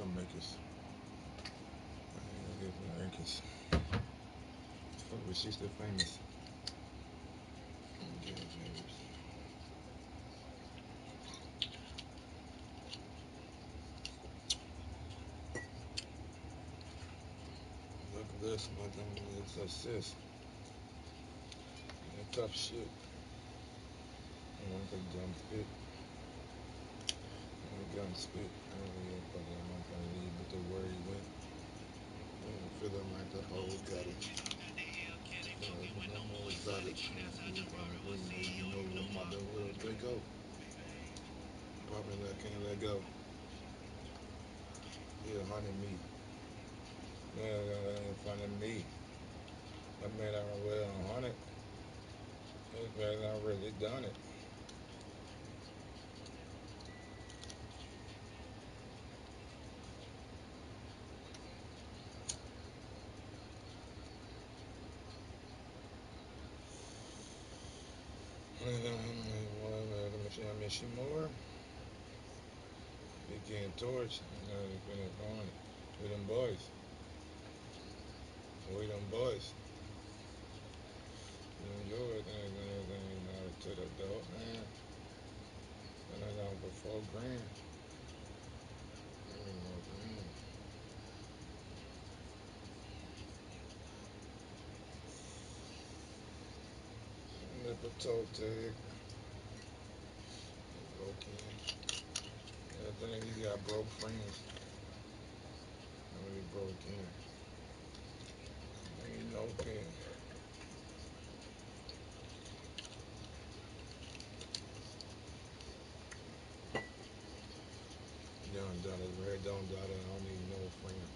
some makers. Rankings. Fuck, but she's still famous. Look at this, my thing is assist. That tough shit. I want to jump spit. Gun spit. I don't really fucking want to leave with the word he went. Feel him like the whole got it. No more exotic. You know what I'm about to Draco. Popping that can't let go. Yeah, hunting me. Yeah, in front of me. That man I really on 100. This man I really done it. I miss you more. Big getting torch. We them boys. We them boys. You enjoy it, to the adult, man. And I got for $4,000. Nipple toe tag. Broke in. I think he got broke friends. Nobody broke in. Ain't no pin. Young dollar, red don't dollar, I don't need no friend.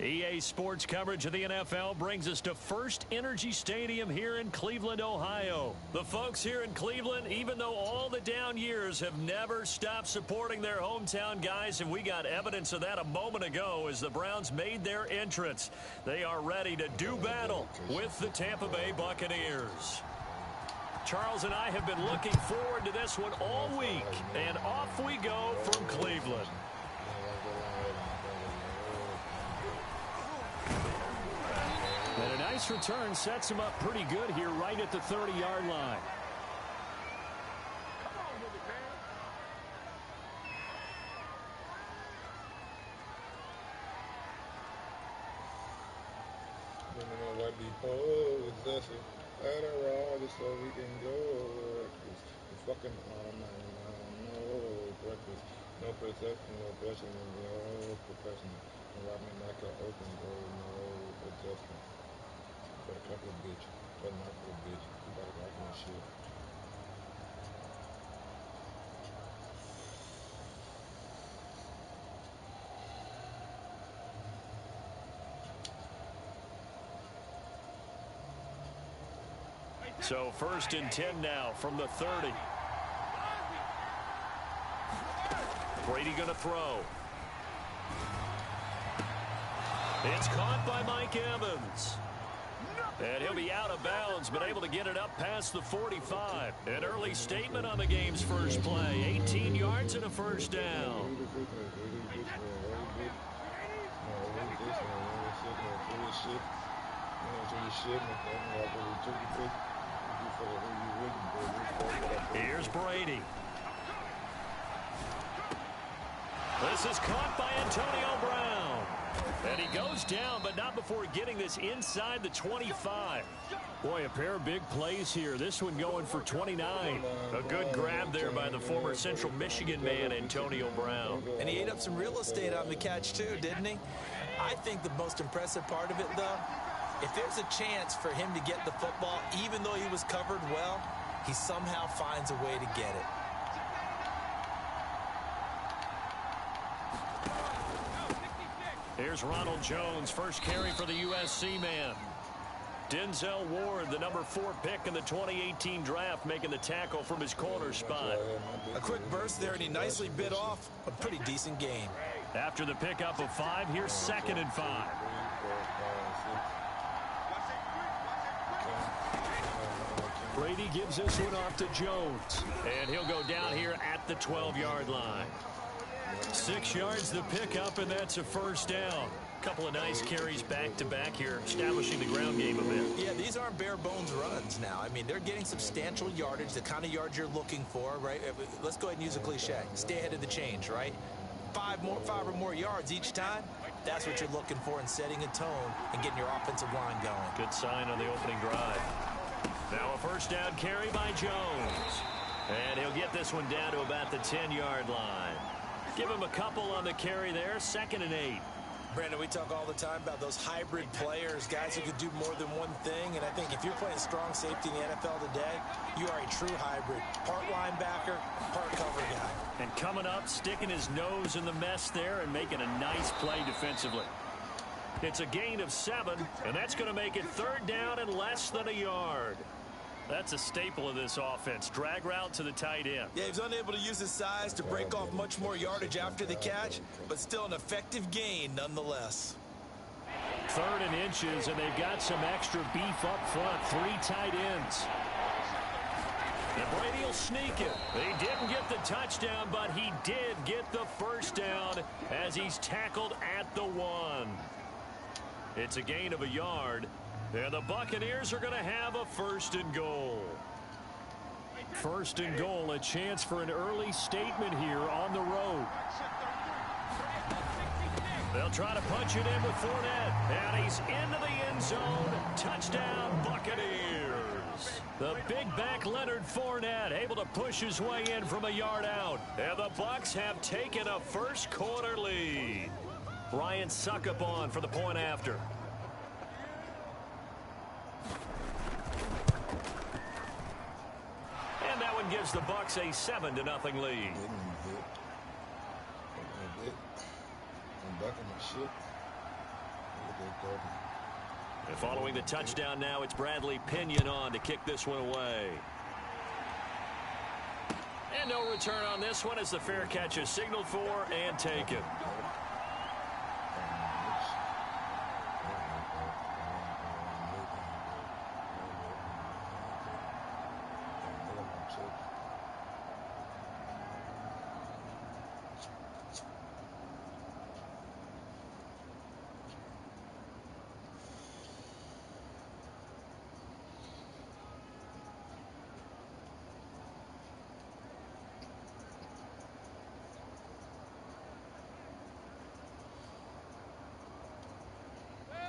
EA Sports coverage of the NFL brings us to First Energy Stadium here in Cleveland, Ohio. The folks here in Cleveland, even though all the down years, have never stopped supporting their hometown guys, and we got evidence of that a moment ago as the Browns made their entrance. They are ready to do battle with the Tampa Bay Buccaneers. Charles and I have been looking forward to this one all week, and off we go from Cleveland. And a nice return sets him up pretty good here right at the 30-yard line. Just so we can go. It's fucking no breakfast, no protection, no pressure, no professional. Rob me like an open door, no adjustment. But a couple of bitch, but not for a bitch. You gotta rock my shit. So 1st and 10 now from the 30. Brady going to throw. It's caught by Mike Evans. And he'll be out of bounds, but able to get it up past the 45. An early statement on the game's first play. 18 yards and a first down. Here's Brady. This is caught by Antonio Brown. And he goes down, but not before getting this inside the 25. Boy, a pair of big plays here. This one going for 29. A good grab there by the former Central Michigan man, Antonio Brown. And he ate up some real estate on the catch, too, didn't he? I think the most impressive part of it, though, if there's a chance for him to get the football, even though he was covered well, he somehow finds a way to get it. Here's Ronald Jones, first carry for the USC man. Denzel Ward, the number 4 pick in the 2018 draft, making the tackle from his corner spot. A quick burst there, and he nicely bit off a pretty decent gain. After the pickup of 5, here's 2nd and 5. Brady gives this one off to Jones. And he'll go down here at the 12-yard line. 6 yards the pickup, and that's a first down. Couple of nice carries back-to-back here, establishing the ground game a bit. Yeah, these aren't bare-bones runs now. I mean, they're getting substantial yardage, the kind of yards you're looking for, right? Let's go ahead and use a cliche. Stay ahead of the change, right? 5 or more yards each time. That's what you're looking for in setting a tone and getting your offensive line going. Good sign on the opening drive. Now a first down carry by Jones. And he'll get this one down to about the 10-yard line. Give him a couple on the carry there. 2nd and 8. Brandon, we talk all the time about those hybrid players, guys who can do more than one thing. And I think if you're playing strong safety in the NFL today, you are a true hybrid. Part linebacker, part cover guy. And coming up, sticking his nose in the mess there and making a nice play defensively. It's a gain of 7, and that's going to make it 3rd down and less than a yard. That's a staple of this offense. Drag route to the tight end. Yeah, he was unable to use his size to break off much more yardage after the catch, but still an effective gain nonetheless. 3rd and inches, and they've got some extra beef up front. 3 tight ends. And Brady will sneak it. He didn't get the touchdown, but he did get the first down as he's tackled at the 1. It's a gain of a yard. And the Buccaneers are going to have a 1st and goal. 1st and goal, a chance for an early statement here on the road. They'll try to punch it in with Fournette. And he's into the end zone. Touchdown, Buccaneers. The big back Leonard Fournette able to push his way in from a yard out. And the Bucs have taken a first quarter lead. Ryan Suckup on for the point after. And that one gives the Bucs a 7-0 lead. And following the touchdown now, it's Bradley Pinion on to kick this one away. And no return on this one as the fair catch is signaled for and taken.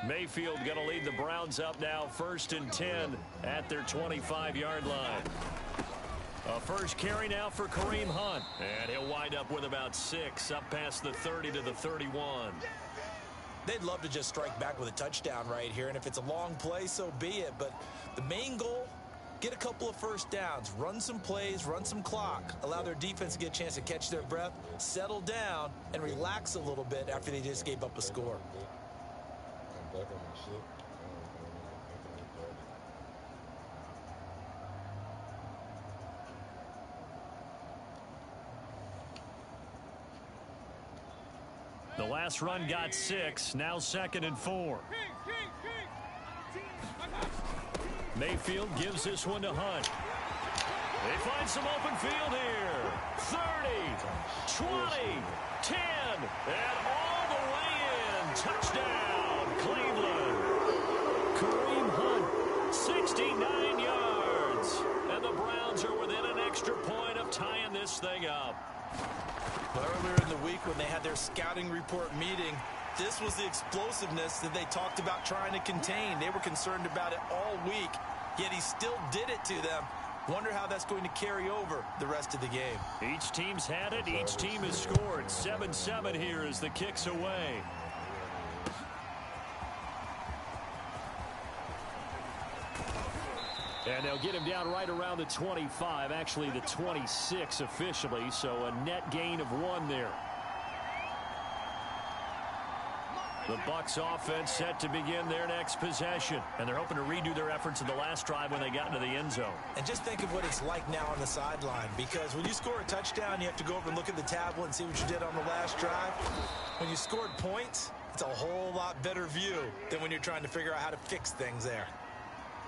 Mayfield going to lead the Browns up now, 1st and 10 at their 25-yard line. A first carry now for Kareem Hunt. And he'll wind up with about 6 up past the 30 to the 31. They'd love to just strike back with a touchdown right here. And if it's a long play, so be it. But the main goal, get a couple of first downs, run some plays, run some clock, allow their defense to get a chance to catch their breath, settle down, and relax a little bit after they just gave up a score. Back on my shit. The last run got 6. Now 2nd and 4. Mayfield gives this one to Hunt. They find some open field here. 30, 20, 10, and all the way in. Touchdown, Cleveland. Kareem Hunt, 69 yards. And the Browns are within an extra point of tying this thing up. Earlier in the week when they had their scouting report meeting, this was the explosiveness that they talked about trying to contain. They were concerned about it all week, yet he still did it to them. Wonder how that's going to carry over the rest of the game. Each team's had it. Each team has scored. 7-7 here as the kick's away. And they'll get him down right around the 25, actually the 26 officially, so a net gain of 1 there. The Bucs offense set to begin their next possession. And they're hoping to redo their efforts in the last drive when they got into the end zone. And just think of what it's like now on the sideline. Because when you score a touchdown, you have to go over and look at the tablet and see what you did on the last drive. When you scored points, it's a whole lot better view than when you're trying to figure out how to fix things there.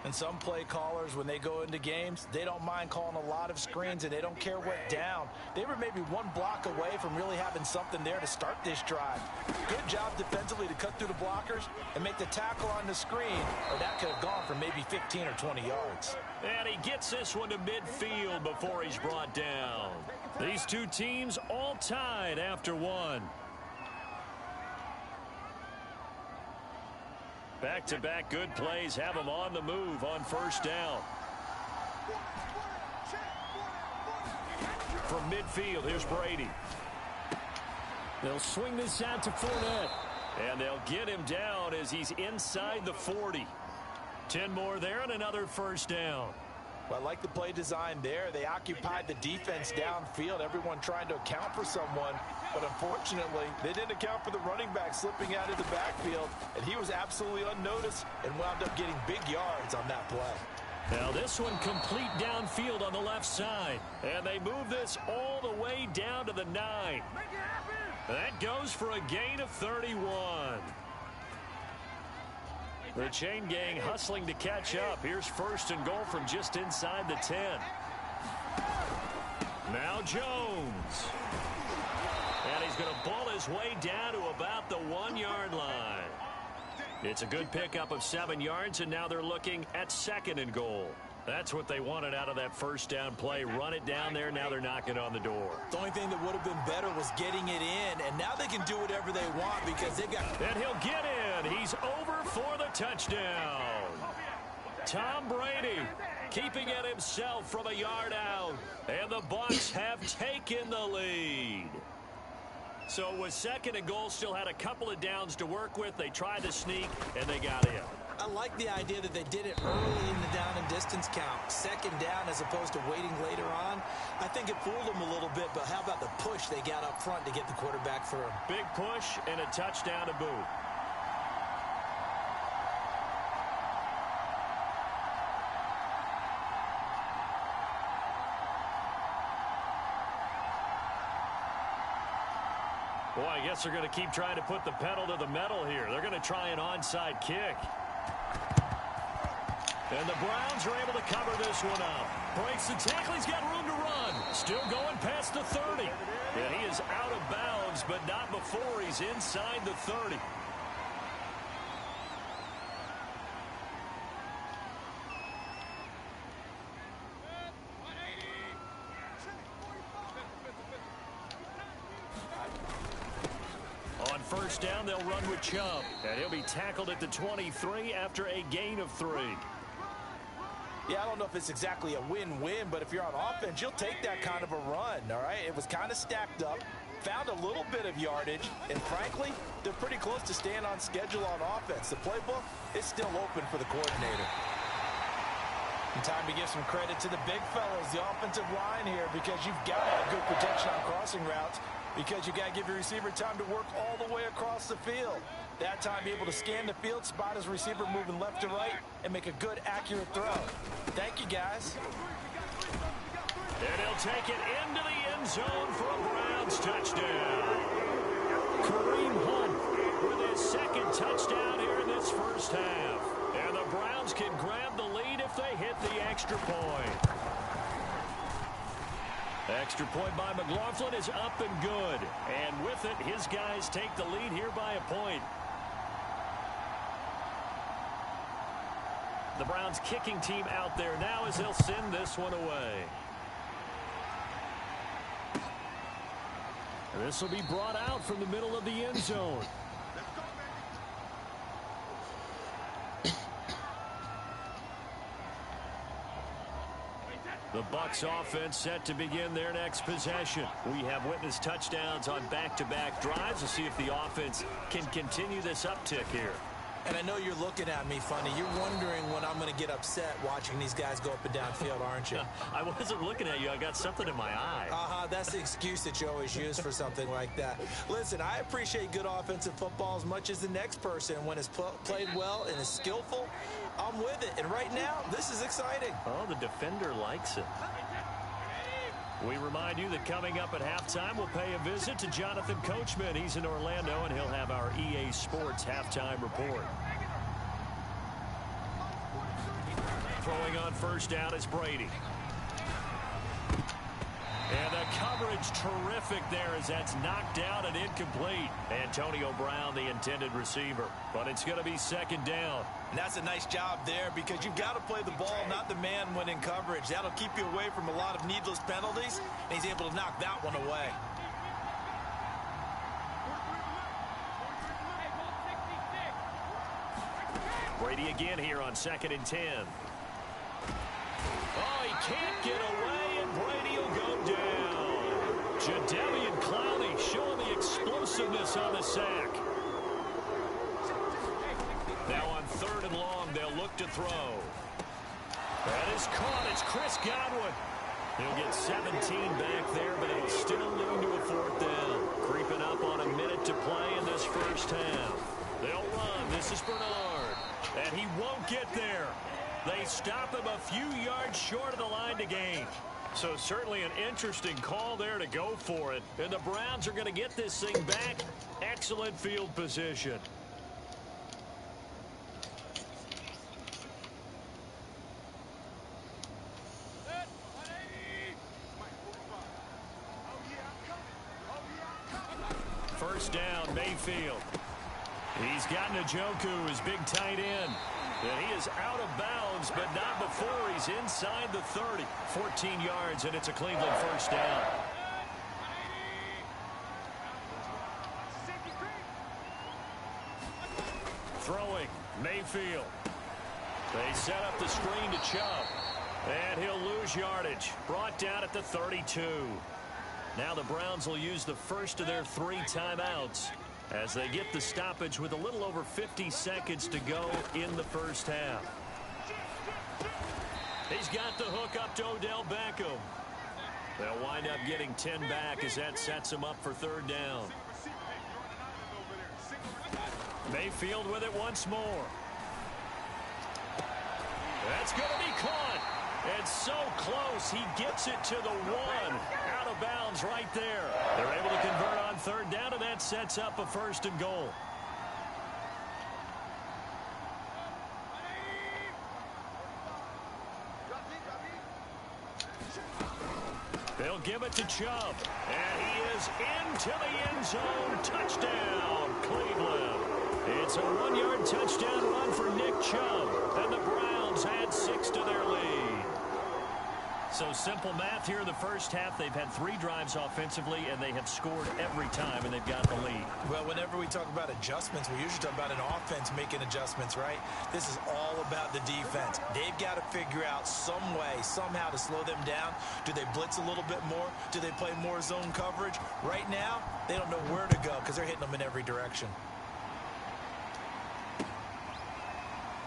And some play callers, when they go into games, they don't mind calling a lot of screens, and they don't care what down. They were maybe one block away from really having something there to start this drive. Good job defensively to cut through the blockers and make the tackle on the screen, or that could have gone for maybe 15 or 20 yards. And he gets this one to midfield before he's brought down. These two teams all tied after one. Back-to-back good plays have them on the move on first down. From midfield, here's Brady. They'll swing this out to Fournette. And they'll get him down as he's inside the 40. 10 more there and another first down. Well, I like the play design there. They occupied the defense downfield, everyone trying to account for someone. But unfortunately, they didn't account for the running back slipping out of the backfield, and he was absolutely unnoticed and wound up getting big yards on that play. Now this one complete downfield on the left side. And they move this all the way down to the 9. That goes for a gain of 31. The chain gang hustling to catch up. Here's first and goal from just inside the 10. Now Jones. And he's going to ball his way down to about the 1-yard line. It's a good pickup of 7 yards, and now they're looking at second and goal. That's what they wanted out of that first down play. Run it down there. Now they're knocking on the door. The only thing that would have been better was getting it in, and now they can do whatever they want because they've got... And he'll get in. He's over for the touchdown. Tom Brady keeping it himself from a yard out. And the Bucs have taken the lead. So with second and goal, still had a couple of downs to work with. They tried to sneak, and they got in. I like the idea that they did it early in the down and distance count. Second down as opposed to waiting later on. I think it fooled them a little bit, but how about the push they got up front to get the quarterback through? Big push and a touchdown to boot. Boy, I guess they're going to keep trying to put the pedal to the metal here. They're going to try an onside kick. And the Browns are able to cover this one up. Breaks the tackle. He's got room to run. Still going past the 30. And he is out of bounds, but not before he's inside the 30. On first down, they'll run with Chubb. And he'll be tackled at the 23 after a gain of 3. Yeah, I don't know if it's exactly a win-win, but if you're on offense, you'll take that kind of a run, all right? It was kind of stacked up, found a little bit of yardage, and frankly, they're pretty close to staying on schedule on offense. The playbook is still open for the coordinator. And time to give some credit to the big fellas, the offensive line here, because you've got to have good protection on crossing routes, because you got to give your receiver time to work all the way across the field. That time, be able to scan the field, spot his receiver moving left to right, and make a good, accurate throw. Thank you, guys. And he'll take it into the end zone for a Browns touchdown. Kareem Hunt with his second touchdown here in this first half. And the Browns can grab the lead if they hit the extra point. Extra point by McLaughlin is up and good. And with it, his guys take the lead here by a point. The Browns kicking team out there now as they'll send this one away. This will be brought out from the middle of the end zone. The Bucs offense set to begin their next possession. We have witnessed touchdowns on back-to-back drives. We'll see if the offense can continue this uptick here. And I know you're looking at me funny. You're wondering when I'm going to get upset watching these guys go up and down field, aren't you? I wasn't looking at you. I got something in my eye. That's the excuse that you always use for something like that. Listen, I appreciate good offensive football as much as the next person. When it's played well and is skillful, I'm with it. And right now, this is exciting. Oh, the defender likes it. We remind you that coming up at halftime, we'll pay a visit to Jonathan Coachman. He's in Orlando, and he'll have our EA Sports halftime report. Throwing on first down is Brady. And the coverage terrific there as that's knocked out and incomplete. Antonio Brown, the intended receiver. But it's going to be second down. And that's a nice job there because you've got to play the ball, not the man when in coverage. That'll keep you away from a lot of needless penalties, and he's able to knock that one away. Brady again here on 2nd and 10. Oh, he can't get away, and Brady will go down. Jadeveon Clowney showing the explosiveness on the sack. Now on 3rd and long, they'll look to throw. That is caught. It's Chris Godwin. He'll get 17 back there, but it'll still lead to a 4th down. Creeping up on a minute to play in this first half. They'll run. This is Bernard. And he won't get there. They stop him a few yards short of the line to gain. So certainly an interesting call there to go for it. And the Browns are going to get this thing back. Excellent field position. First down, Mayfield. He's got Njoku, his big tight end. And he is out of bounds, but not before he's inside the 30. 14 yards, and it's a Cleveland first down. Throwing, Mayfield. They set up the screen to Chubb. And he'll lose yardage. Brought down at the 32. Now the Browns will use the first of their 3 timeouts as they get the stoppage with a little over 50 seconds to go in the first half. He's got the hook up to Odell Beckham. They'll wind up getting 10 back as that sets them up for 3rd down. Mayfield with it once more. That's going to be caught. And so close, he gets it to the 1. Out of bounds right there. They're able to convert on 3rd down, and that sets up a 1st and goal. They'll give it to Chubb. And he is into the end zone. Touchdown, Cleveland. It's a 1-yard touchdown run for Nick Chubb. And the Browns add 6 to their lead. So simple math here in the first half. They've had 3 drives offensively, and they have scored every time, and they've got the lead. Well, whenever we talk about adjustments, we usually talk about an offense making adjustments, right? This is all about the defense. They've got to figure out some way, somehow to slow them down. Do they blitz a little bit more? Do they play more zone coverage? Right now, they don't know where to go because they're hitting them in every direction.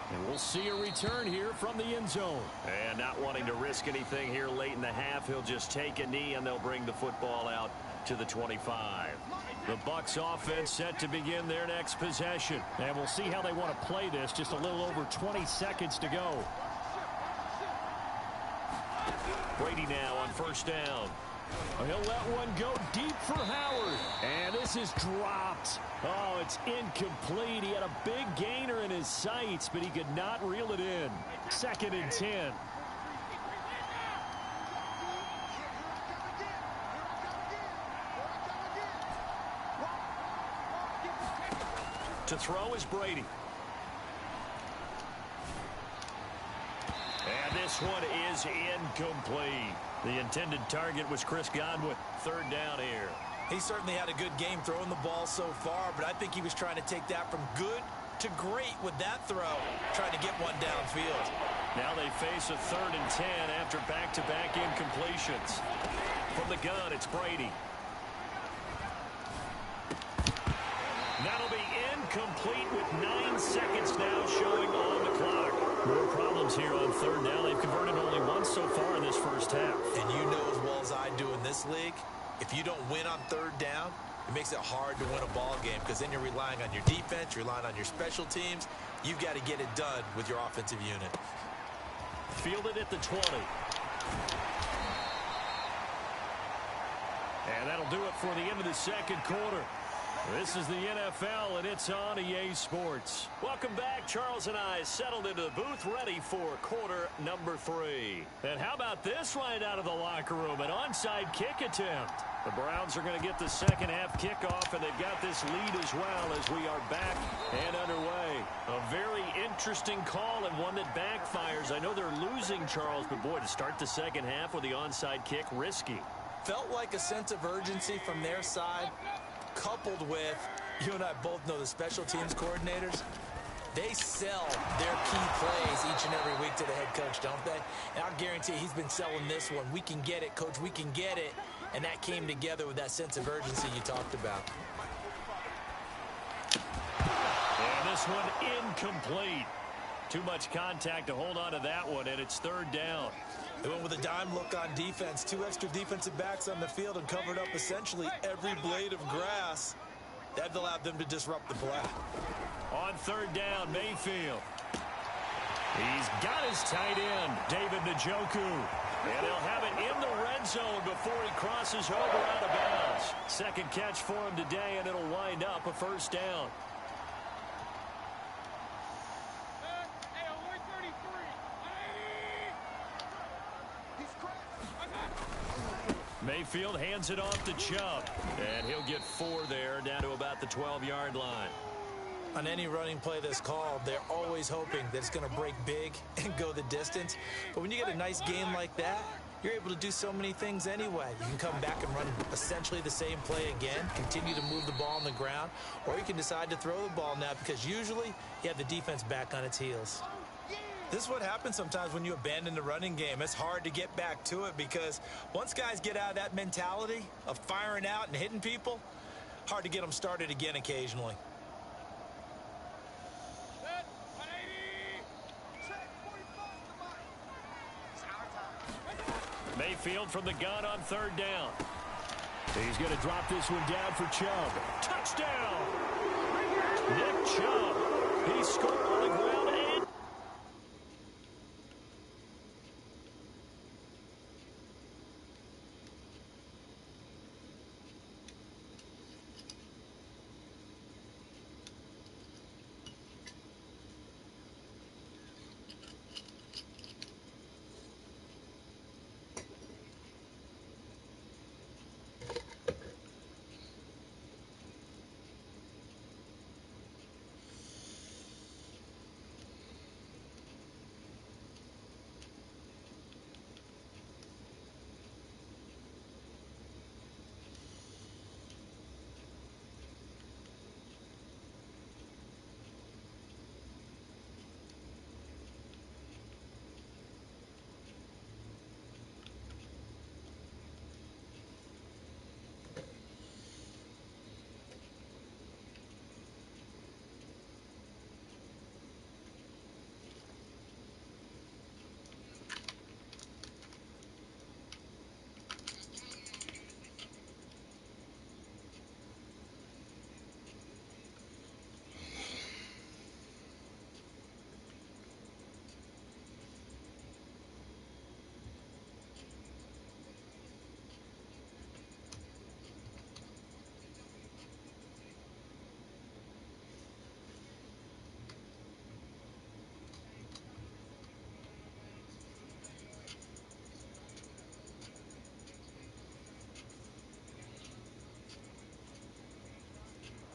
And we'll see a return here from the end zone. And not wanting to risk anything here late in the half, he'll just take a knee, and they'll bring the football out to the 25. The Bucs offense set to begin their next possession. And we'll see how they want to play this. Just a little over 20 seconds to go. Brady now on first down. He'll let one go deep for Howard. And this is dropped. Oh, it's incomplete. He had a big gainer in his sights, but he could not reel it in. 2nd and 10. To throw is Brady. And this one is incomplete. The intended target was Chris Godwin. 3rd down here. He certainly had a good game throwing the ball so far, but I think he was trying to take that from good to great with that throw, trying to get one downfield. Now they face a 3rd and 10 after back-to-back incompletions. From the gun, it's Brady. That'll be incomplete with 9 10 seconds now showing on the clock. More problems here on third down. They've converted only once so far in this first half. And you know as well as I do in this league, if you don't win on third down, it makes it hard to win a ball game because then you're relying on your defense, you're relying on your special teams. You've got to get it done with your offensive unit. Fielded at the 20. And that'll do it for the end of the second quarter. This is the NFL, and it's on EA Sports. Welcome back. Charles and I settled into the booth, ready for quarter number 3. And how about this right out of the locker room? An onside kick attempt. The Browns are going to get the second half kickoff, and they've got this lead as well as we are back and underway. A very interesting call and one that backfires. I know they're losing, Charles, but boy, to start the second half with the onside kick, risky. Felt like a sense of urgency from their side, coupled with, you and I both know the special teams coordinators, they sell their key plays each and every week to the head coach, don't they? And I'll guarantee he's been selling this one. We can get it, coach, we can get it. And that came together with that sense of urgency you talked about. And this one incomplete. Too much contact to hold on to that one, and it's third down. They went with a dime look on defense. 2 extra defensive backs on the field and covered up essentially every blade of grass. That allowed them to disrupt the play. On third down, Mayfield. He's got his tight end, David Njoku. And he'll have it in the red zone before he crosses over out of bounds. Second catch for him today, and it'll wind up a first down. Mayfield hands it off to Chubb. And he'll get 4 there, down to about the 12-yard line. On any running play that's called, they're always hoping that it's going to break big and go the distance. But when you get a nice game like that, you're able to do so many things anyway. You can come back and run essentially the same play again, continue to move the ball on the ground, or you can decide to throw the ball now because usually you have the defense back on its heels. This is what happens sometimes when you abandon the running game. It's hard to get back to it because once guys get out of that mentality of firing out and hitting people, hard to get them started again occasionally. Mayfield from the gun on third down. He's going to drop this one down for Chubb. Touchdown! Nick Chubb. He scored on the ground and...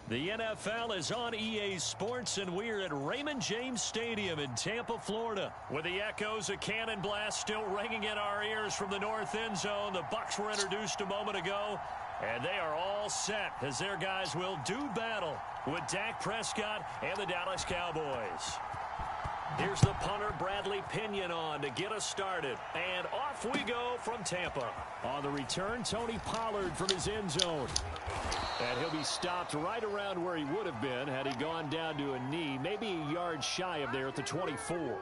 The NFL is on EA Sports, and we're at Raymond James Stadium in Tampa, Florida, with the echoes of cannon blast still ringing in our ears from the north end zone. The Bucs were introduced a moment ago, and they are all set as their guys will do battle with Dak Prescott and the Dallas Cowboys. Here's the punter, Bradley Pinion, on to get us started. And off we go from Tampa. On the return, Tony Pollard from his end zone. And he'll be stopped right around where he would have been had he gone down to a knee, maybe a yard shy of there at the 24.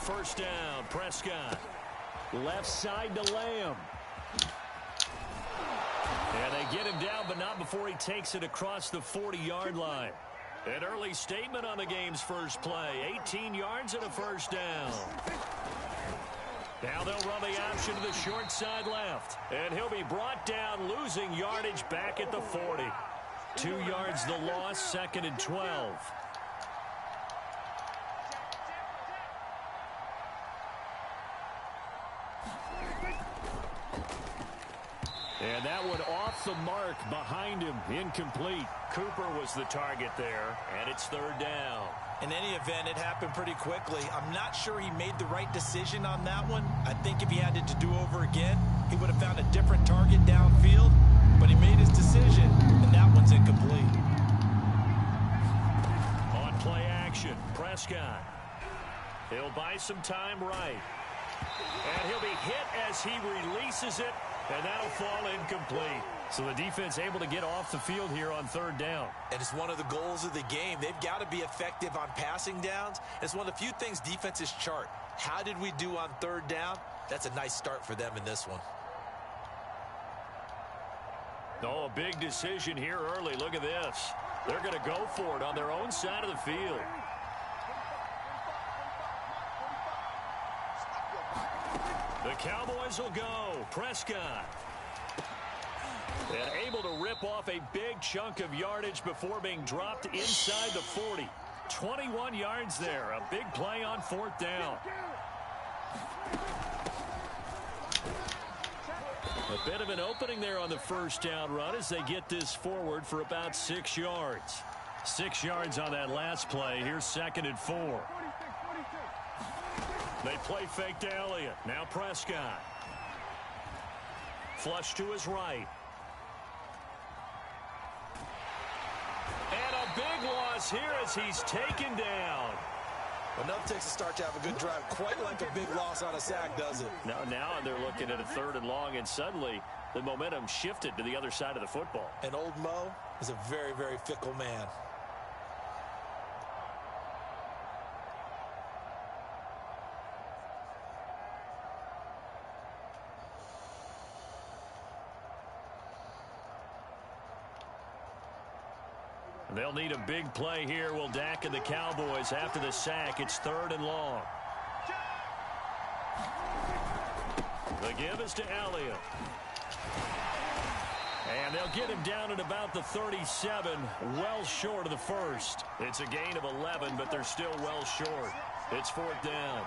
First down, Prescott. Left side to Lamb. And they get him down, but not before he takes it across the 40-yard line. An early statement on the game's first play. 18 yards and a first down. Now they'll run the option to the short side left. And he'll be brought down, losing yardage back at the 40. 2 yards the loss, 2nd and 12. And that one off the mark behind him, incomplete. Cooper was the target there, and it's 3rd down. In any event, it happened pretty quickly. I'm not sure he made the right decision on that one. I think if he had it to do over again, he would have found a different target downfield. But he made his decision, and that one's incomplete. On play action, Prescott. He'll buy some time right. And he'll be hit as he releases it, and that'll fall incomplete. So the defense able to get off the field here on 3rd down. And it's one of the goals of the game. They've got to be effective on passing downs. It's one of the few things defenses chart. How did we do on 3rd down? That's a nice start for them in this one. Oh, a big decision here early. Look at this. They're going to go for it on their own side of the field. The Cowboys will go. Prescott. And able to rip off a big chunk of yardage before being dropped inside the 40. 21 yards there. A big play on 4th down. A bit of an opening there on the first down run as they get this forward for about 6 yards. 6 yards on that last play. Here's 2nd and 4. They play fake to Elliott. Now Prescott. Flush to his right. And a big loss here as he's taken down. Well, nothing takes a start to have a good drive quite like a big loss on a sack, does it? Now they're looking at a 3rd and long, and suddenly the momentum shifted to the other side of the football. And old Mo is a very, very fickle man. They'll need a big play here. Will Dak and the Cowboys after the sack. It's 3rd and long. The give is to Elliott. And they'll get him down at about the 37, well short of the first. It's a gain of 11, but they're still well short. It's 4th down.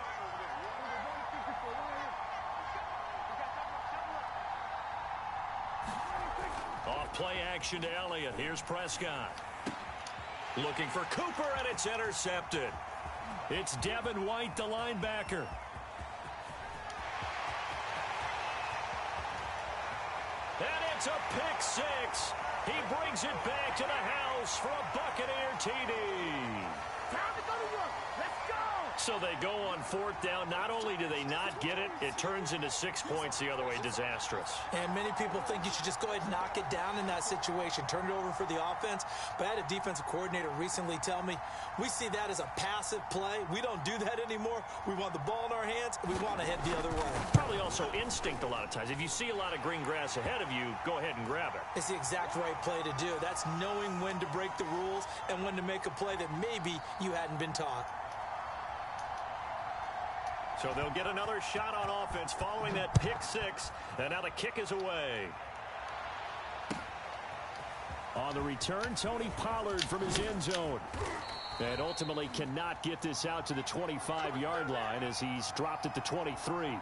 Off play action to Elliott. Here's Prescott. Looking for Cooper, and it's intercepted. It's Devin White, the linebacker. And it's a pick 6. He brings it back to the house for a Buccaneer TD. Time to go to work. Let's go. So they go on 4th down. Not only do they not get it, it turns into 6 points the other way. Disastrous. And many people think you should just go ahead and knock it down in that situation. Turn it over for the offense. But I had a defensive coordinator recently tell me, we see that as a passive play. We don't do that anymore. We want the ball in our hands, and we want to head the other way. Probably also instinct a lot of times. If you see a lot of green grass ahead of you, go ahead and grab it. It's the exact right play to do. That's knowing when to break the rules and when to make a play that maybe you hadn't been taught. So they'll get another shot on offense following that pick 6, and now the kick is away. On the return, Tony Pollard from his end zone. And ultimately cannot get this out to the 25-yard line as he's dropped at the 23.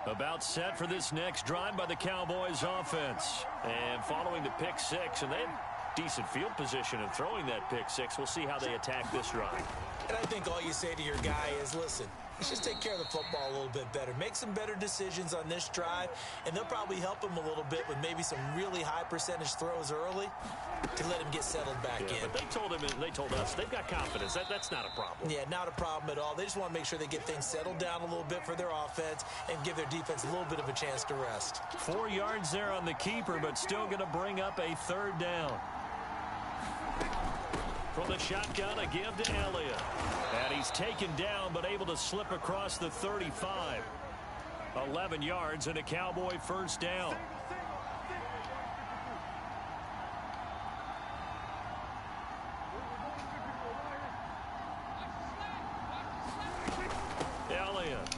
About set for this next drive by the Cowboys offense. And following the pick six, and they had decent field position in throwing that pick six. We'll see how they attack this drive. And I think all you say to your guy is, listen, let's just take care of the football a little bit better. Make some better decisions on this drive, and they'll probably help him a little bit with maybe some really high percentage throws early to let him get settled back in. But they told us they've got confidence. That's not a problem. Yeah, not a problem at all. They just want to make sure they get things settled down a little bit for their offense and give their defense a little bit of a chance to rest. 4 yards there on the keeper, but still going to bring up a third down. From the shotgun, a give to Elliott. And he's taken down, but able to slip across the 35. 11 yards and a Cowboy first down. Elliott.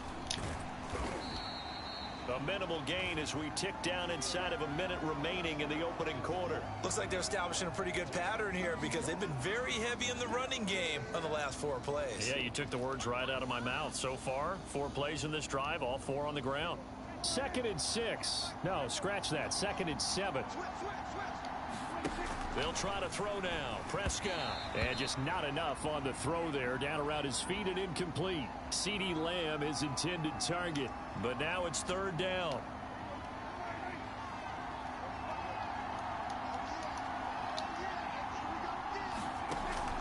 A minimal gain as we tick down inside of a minute remaining in the opening quarter. Looks like they're establishing a pretty good pattern here because they've been very heavy in the running game on the last 4 plays. Yeah, you took the words right out of my mouth. So far, 4 plays in this drive, all 4 on the ground. 2nd and 6. No, scratch that. 2nd and 7. They'll try to throw now. Prescott. And just not enough on the throw there. Down around his feet and incomplete. CeeDee Lamb, his intended target. But now it's 3rd down.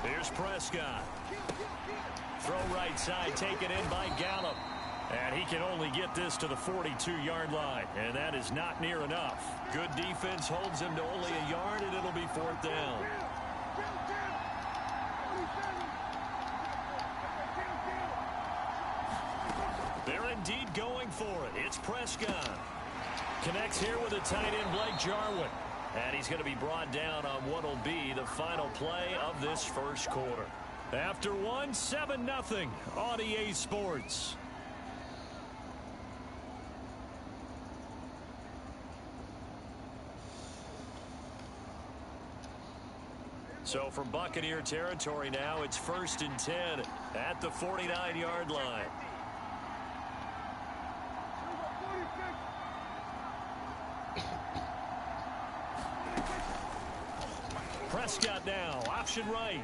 Here's Prescott. Throw right side, taken in by Gallup. And he can only get this to the 42-yard line. And that is not near enough. Good defense holds him to only a yard, and it'll be 4th down. They're indeed going for it. It's Prescott. Connects here with a tight end, Blake Jarwin. And he's going to be brought down on what will be the final play of this first quarter. After 1, 7-0 on EA Sports. So from Buccaneer territory now, it's 1st and 10 at the 49-yard line. Prescott now, option right.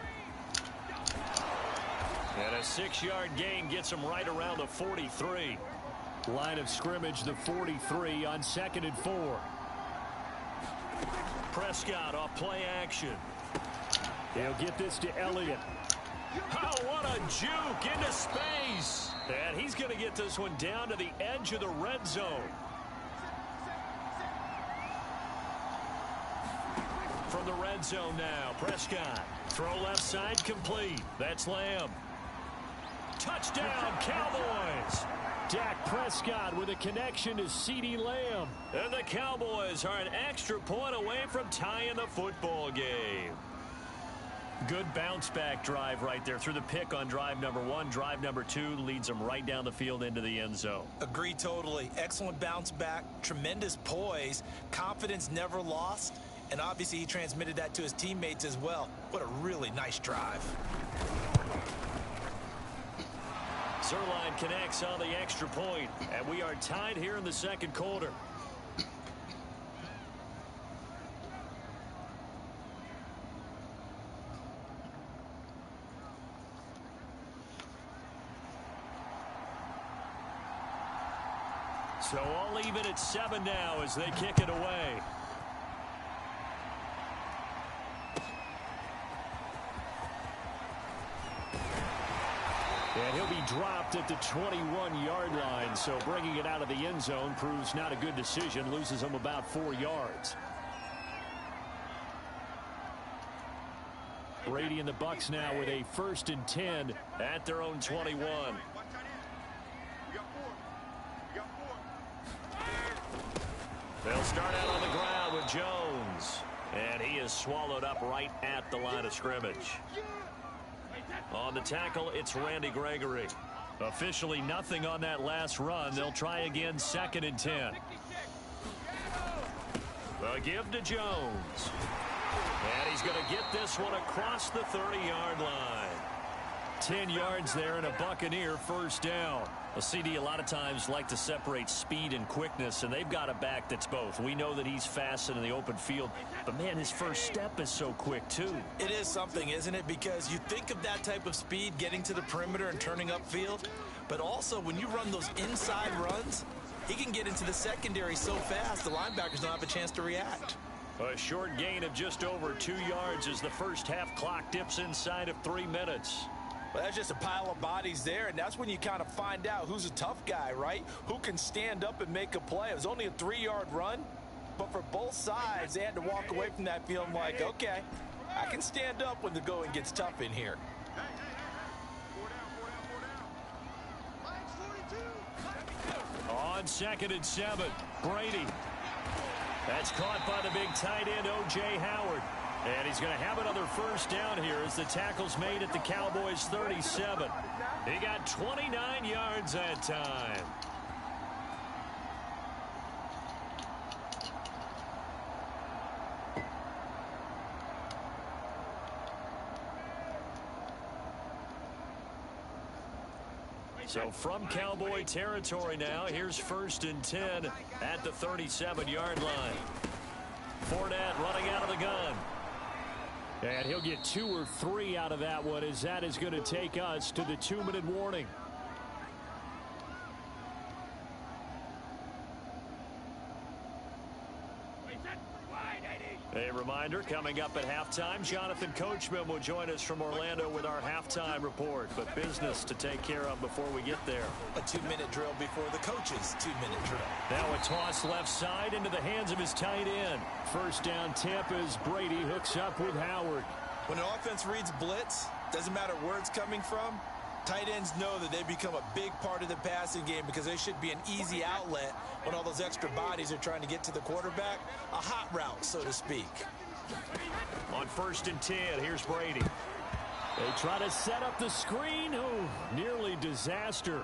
And a 6-yard gain gets him right around the 43. Line of scrimmage, the 43 on 2nd and 4. Prescott off play action. He'll get this to Elliott. Oh, what a juke into space. And he's going to get this one down to the edge of the red zone. From the red zone now, Prescott. Throw left side complete. That's Lamb. Touchdown, Cowboys. Dak Prescott with a connection to CeeDee Lamb. And the Cowboys are an extra point away from tying the football game. Good bounce-back drive right there through the pick on drive number 1. Drive number 2 leads them right down the field into the end zone. Agree totally. Excellent bounce back, tremendous poise, confidence never lost, and obviously he transmitted that to his teammates as well. What a really nice drive. Zerline connects on the extra point, and we are tied here in the second quarter. So all even at 7 now as they kick it away. And he'll be dropped at the 21-yard line, so bringing it out of the end zone proves not a good decision, loses him about 4 yards. Brady and the Bucs now with a 1st and 10 at their own 21. They'll start out on the ground with Jones. And he is swallowed up right at the line of scrimmage. On the tackle, it's Randy Gregory. Officially nothing on that last run. They'll try again, 2nd and 10. A give to Jones. And he's going to get this one across the 30-yard line. 10 yards there and a Buccaneer first down. A CD a lot of times like to separate speed and quickness, and they've got a back that's both. We know that he's fast in the open field, but, man, his first step is so quick, too. It is something, isn't it? Because you think of that type of speed getting to the perimeter and turning upfield, but also when you run those inside runs, he can get into the secondary so fast the linebackers don't have a chance to react. A short gain of just over 2 yards as the first half clock dips inside of 3 minutes. Well, that's just a pile of bodies there, and that's when you kind of find out who's a tough guy, right? Who can stand up and make a play. It was only a 3-yard run, but for both sides, they had to walk away from that feeling like, okay, I can stand up when the going gets tough in here. On 2nd and 7, Brady. That's caught by the big tight end, O.J. Howard. And he's going to have another first down here as the tackle's made at the Cowboys' 37. He got 29 yards that time. So from Cowboy territory now, here's 1st and 10 at the 37-yard line. Fournette running out of the gun. And he'll get 2 or 3 out of that one, as that is going to take us to the 2-minute warning. A reminder, coming up at halftime, Jonathan Coachman will join us from Orlando with our halftime report. But business to take care of before we get there. A 2-minute drill before the coach's 2-minute drill. Now a toss left side into the hands of his tight end. First down Tampa as Brady hooks up with Howard. When an offense reads blitz, doesn't matter where it's coming from, tight ends know that they become a big part of the passing game because they should be an easy outlet when all those extra bodies are trying to get to the quarterback. A hot route, so to speak. On 1st and 10, here's Brady. They try to set up the screen. Oh, nearly disaster.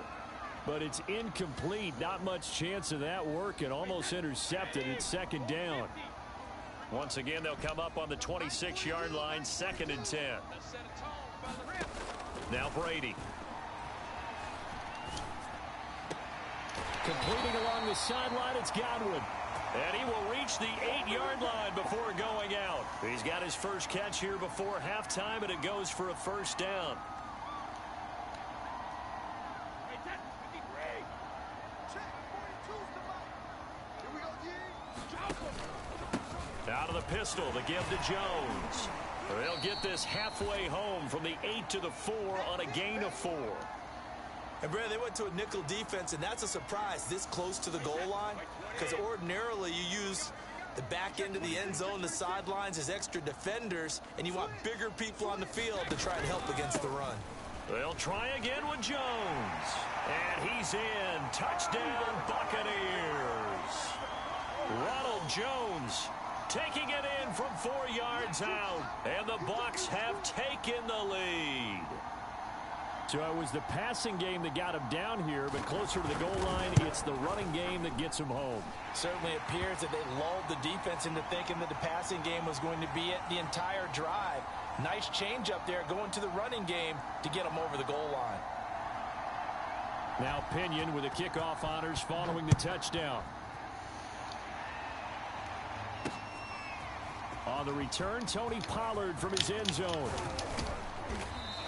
But it's incomplete. Not much chance of that working. Almost intercepted. It's 2nd down. Once again, they'll come up on the 26-yard line, 2nd and 10. Now Brady. Completing along the sideline, it's Godwin. And he will reach the 8-yard line before going out. He's got his first catch here before halftime, and it goes for a first down. Out of the pistol, the give to Jones. They'll get this halfway home from the 8 to the 4 on a gain of 4. And, Brad, they went to a nickel defense, and that's a surprise this close to the goal line because ordinarily you use the back end of the end zone, the sidelines as extra defenders, and you want bigger people on the field to try and help against the run. They'll try again with Jones. And he's in. Touchdown, Buccaneers. Ronald Jones taking it in from 4 yards out. And the Bucs have taken the lead. So it was the passing game that got him down here, but closer to the goal line, it's the running game that gets him home. Certainly appears that they lulled the defense into thinking that the passing game was going to be it the entire drive. Nice change up there going to the running game to get them over the goal line. Now Pinion with the kickoff honors following the touchdown. On the return, Tony Pollard from his end zone.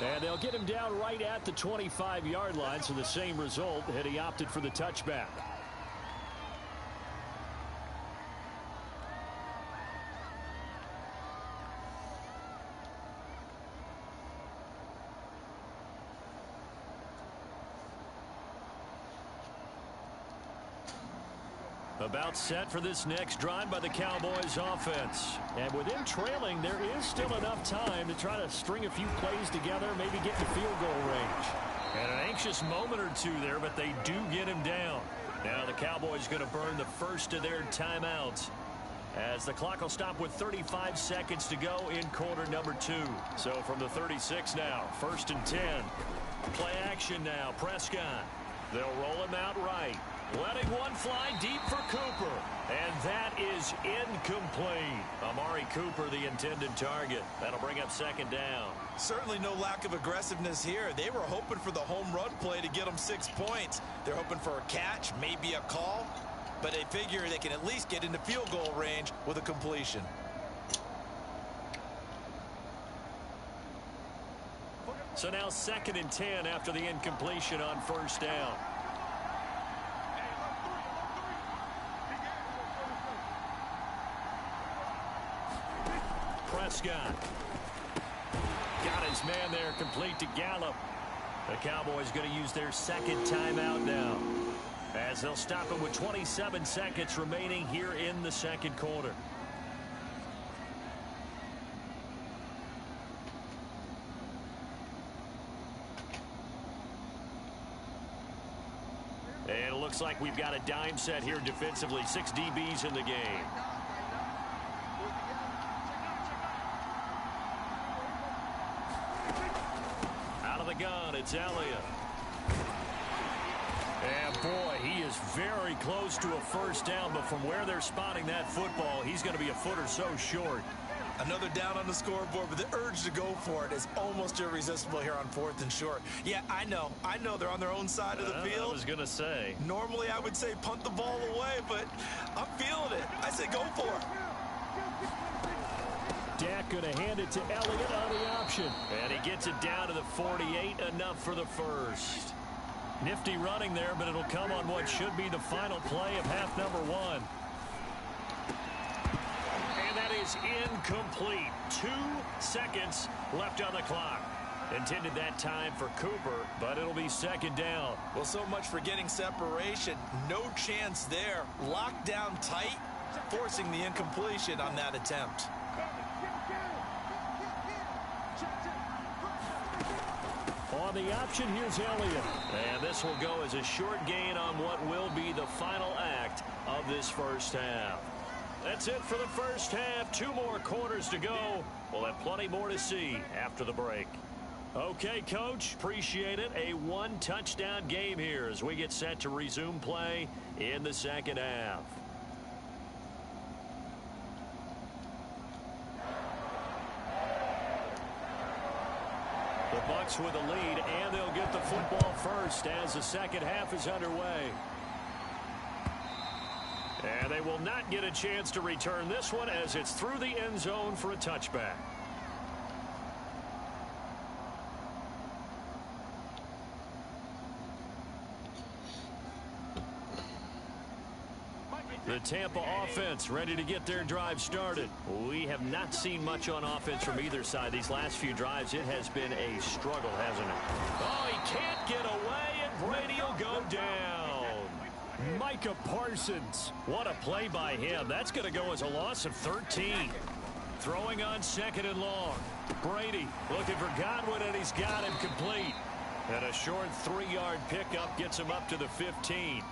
And they'll get him down right at the 25-yard line, so the same result had he opted for the touchback. About set for this next drive by the Cowboys offense. And with them trailing, there is still enough time to try to string a few plays together, maybe get to field goal range. And an anxious moment or two there, but they do get him down. Now the Cowboys going to burn the first of their timeouts as the clock will stop with 35 seconds to go in quarter number 2. So from the 36 now, 1st and 10. Play action now, Prescott. They'll roll him out right. Letting one fly deep for Cooper. And that is incomplete. Amari Cooper, the intended target. That'll bring up second down. Certainly no lack of aggressiveness here. They were hoping for the home run play to get them 6 points. They're hoping for a catch, maybe a call, but they figure they can at least get into field goal range with a completion. So now 2nd and 10 after the incompletion on first down. Prescott. Got his man there, complete to Gallup. The Cowboys going to use their 2nd timeout now, as they'll stop it with 27 seconds remaining here in the 2nd quarter. And it looks like we've got a dime set here defensively. 6 DBs in the game. Out of the gun, it's Elliott. And boy, he is very close to a first down, but from where they're spotting that football, he's going to be a foot or so short. Another down on the scoreboard, but the urge to go for it is almost irresistible here on 4th and short. Yeah, I know they're on their own side of the field. I was going to say. Normally I would say punt the ball away, but I'm feeling it. I say go for it. Dak going to hand it to Elliott on the option. And he gets it down to the 48, enough for the first. Nifty running there, but it'll come on what should be the final play of half number 1. And that is incomplete. 2 seconds left on the clock. Intended that time for Cooper, but it'll be 2nd down. Well, so much for getting separation. No chance there. Locked down tight, forcing the incompletion on that attempt. On the option, here's Elliott. And this will go as a short gain on what will be the final act of this first half. That's it for the first half. 2 more quarters to go. We'll have plenty more to see after the break. Okay, Coach, appreciate it. A 1-touchdown game here as we get set to resume play in the 2nd half. The Bucs with a lead, and they'll get the football first as the 2nd half is underway. And they will not get a chance to return this one as it's through the end zone for a touchback. The Tampa offense ready to get their drive started. We have not seen much on offense from either side. These last few drives, it has been a struggle, hasn't it? Oh, he can't get away, and Brady will go down. Micah Parsons. What a play by him. That's going to go as a loss of 13. Throwing on 2nd and long. Brady looking for Godwin, and he's got him complete. And a short 3-yard pickup gets him up to the 15.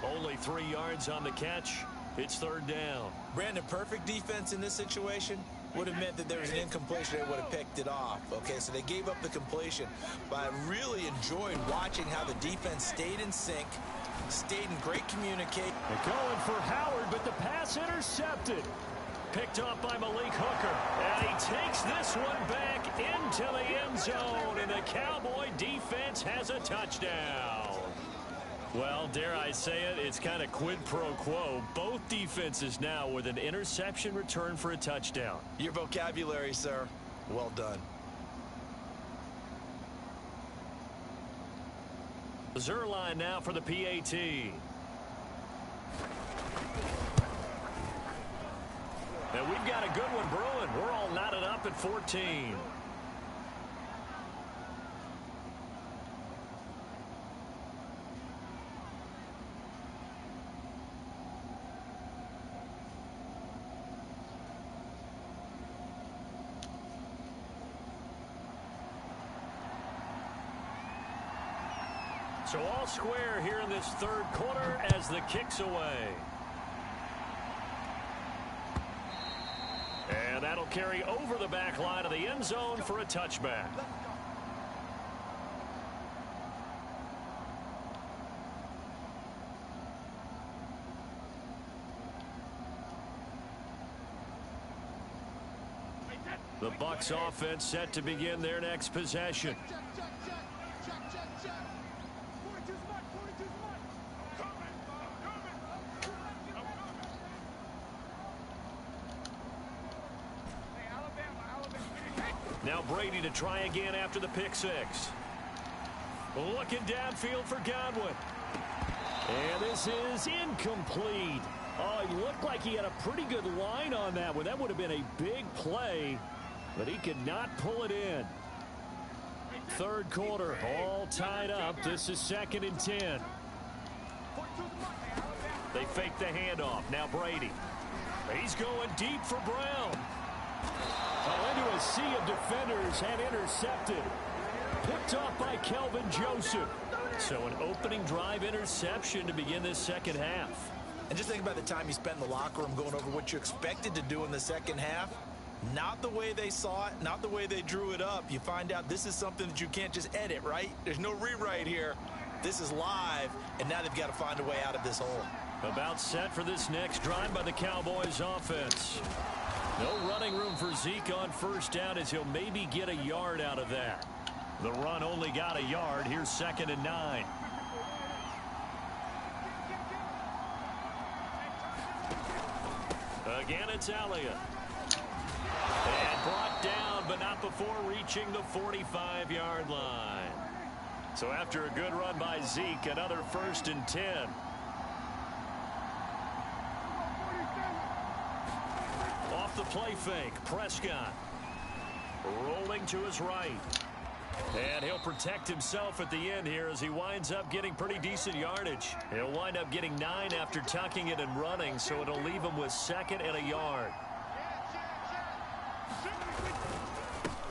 Only 3 yards on the catch. It's 3rd down. Brandon, perfect defense in this situation would have meant that there was an incompletion. They would have picked it off. Okay, so they gave up the completion. But I really enjoyed watching how the defense stayed in sync, stayed in great communication. They're going for Howard, but the pass intercepted. Picked off by Malik Hooker. And he takes this one back into the end zone. And the Cowboy defense has a touchdown. Well, dare I say it, it's kind of quid pro quo. Both defenses now with an interception return for a touchdown. Your vocabulary, sir. Well done. Zerline now for the PAT. And we've got a good one brewing. We're all knotted up at 14. So all square here in this 3rd quarter as the kick's away. And that'll carry over the back line of the end zone for a touchback. The Bucs offense set to begin their next possession. Now Brady to try again after the pick six. Looking downfield for Godwin. And this is incomplete. Oh, he looked like he had a pretty good line on that one. That would have been a big play, but he could not pull it in. Third quarter, all tied up. This is 2nd and 10. They fake the handoff. Now Brady. He's going deep for Brown. Oh, into a sea of defenders and intercepted. Picked off by Kelvin Joseph. So an opening drive interception to begin this second half. And just think about the time you spent in the locker room going over what you expected to do in the second half. Not the way they saw it, not the way they drew it up. You find out this is something that you can't just edit, right? There's no rewrite here. This is live, and now they've got to find a way out of this hole. About set for this next drive by the Cowboys offense. No running room for Zeke on first down as he'll maybe get a yard out of that. The run only got a yard. Here's 2nd and 9. Again, it's Elliott. And brought down, but not before reaching the 45-yard line. So after a good run by Zeke, another 1st and 10. Off the play fake, Prescott. Rolling to his right. And he'll protect himself at the end here as he winds up getting pretty decent yardage. He'll wind up getting 9 after tucking it and running, so it'll leave him with 2nd and a yard.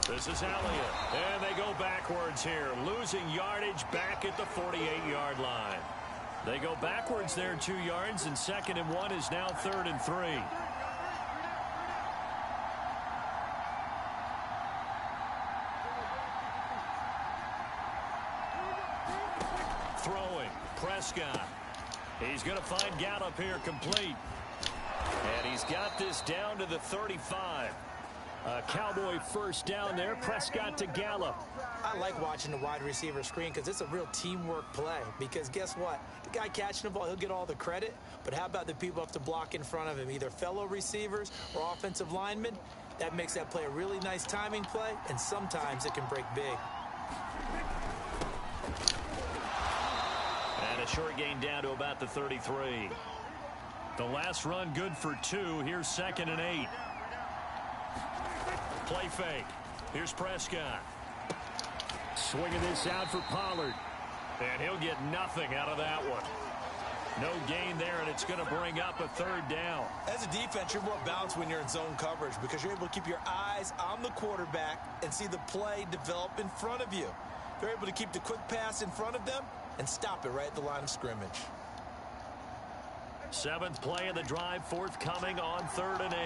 This is Elliott. And they go backwards here, losing yardage back at the 48-yard line. They go backwards there 2 yards, and 2nd and 1 is now 3rd and 3. Throwing, Prescott. He's going to find Gallup here complete. And he's got this down to the 35. A Cowboy first down there. Prescott to Gallup. I like watching the wide receiver screen because it's a real teamwork play. Because guess what? The guy catching the ball, he'll get all the credit. But how about the people up to block in front of him, either fellow receivers or offensive linemen? That makes that play a really nice timing play, and sometimes it can break big. And a short gain down to about the 33. The last run good for 2. Here's 2nd and 8. Play fake. Here's Prescott. Swinging this out for Pollard. And he'll get nothing out of that one. No gain there, and it's going to bring up a 3rd down. As a defense, you're more balanced when you're in zone coverage because you're able to keep your eyes on the quarterback and see the play develop in front of you. They're able to keep the quick pass in front of them and stop it right at the line of scrimmage. 7th play of the drive, forthcoming on 3rd and 8.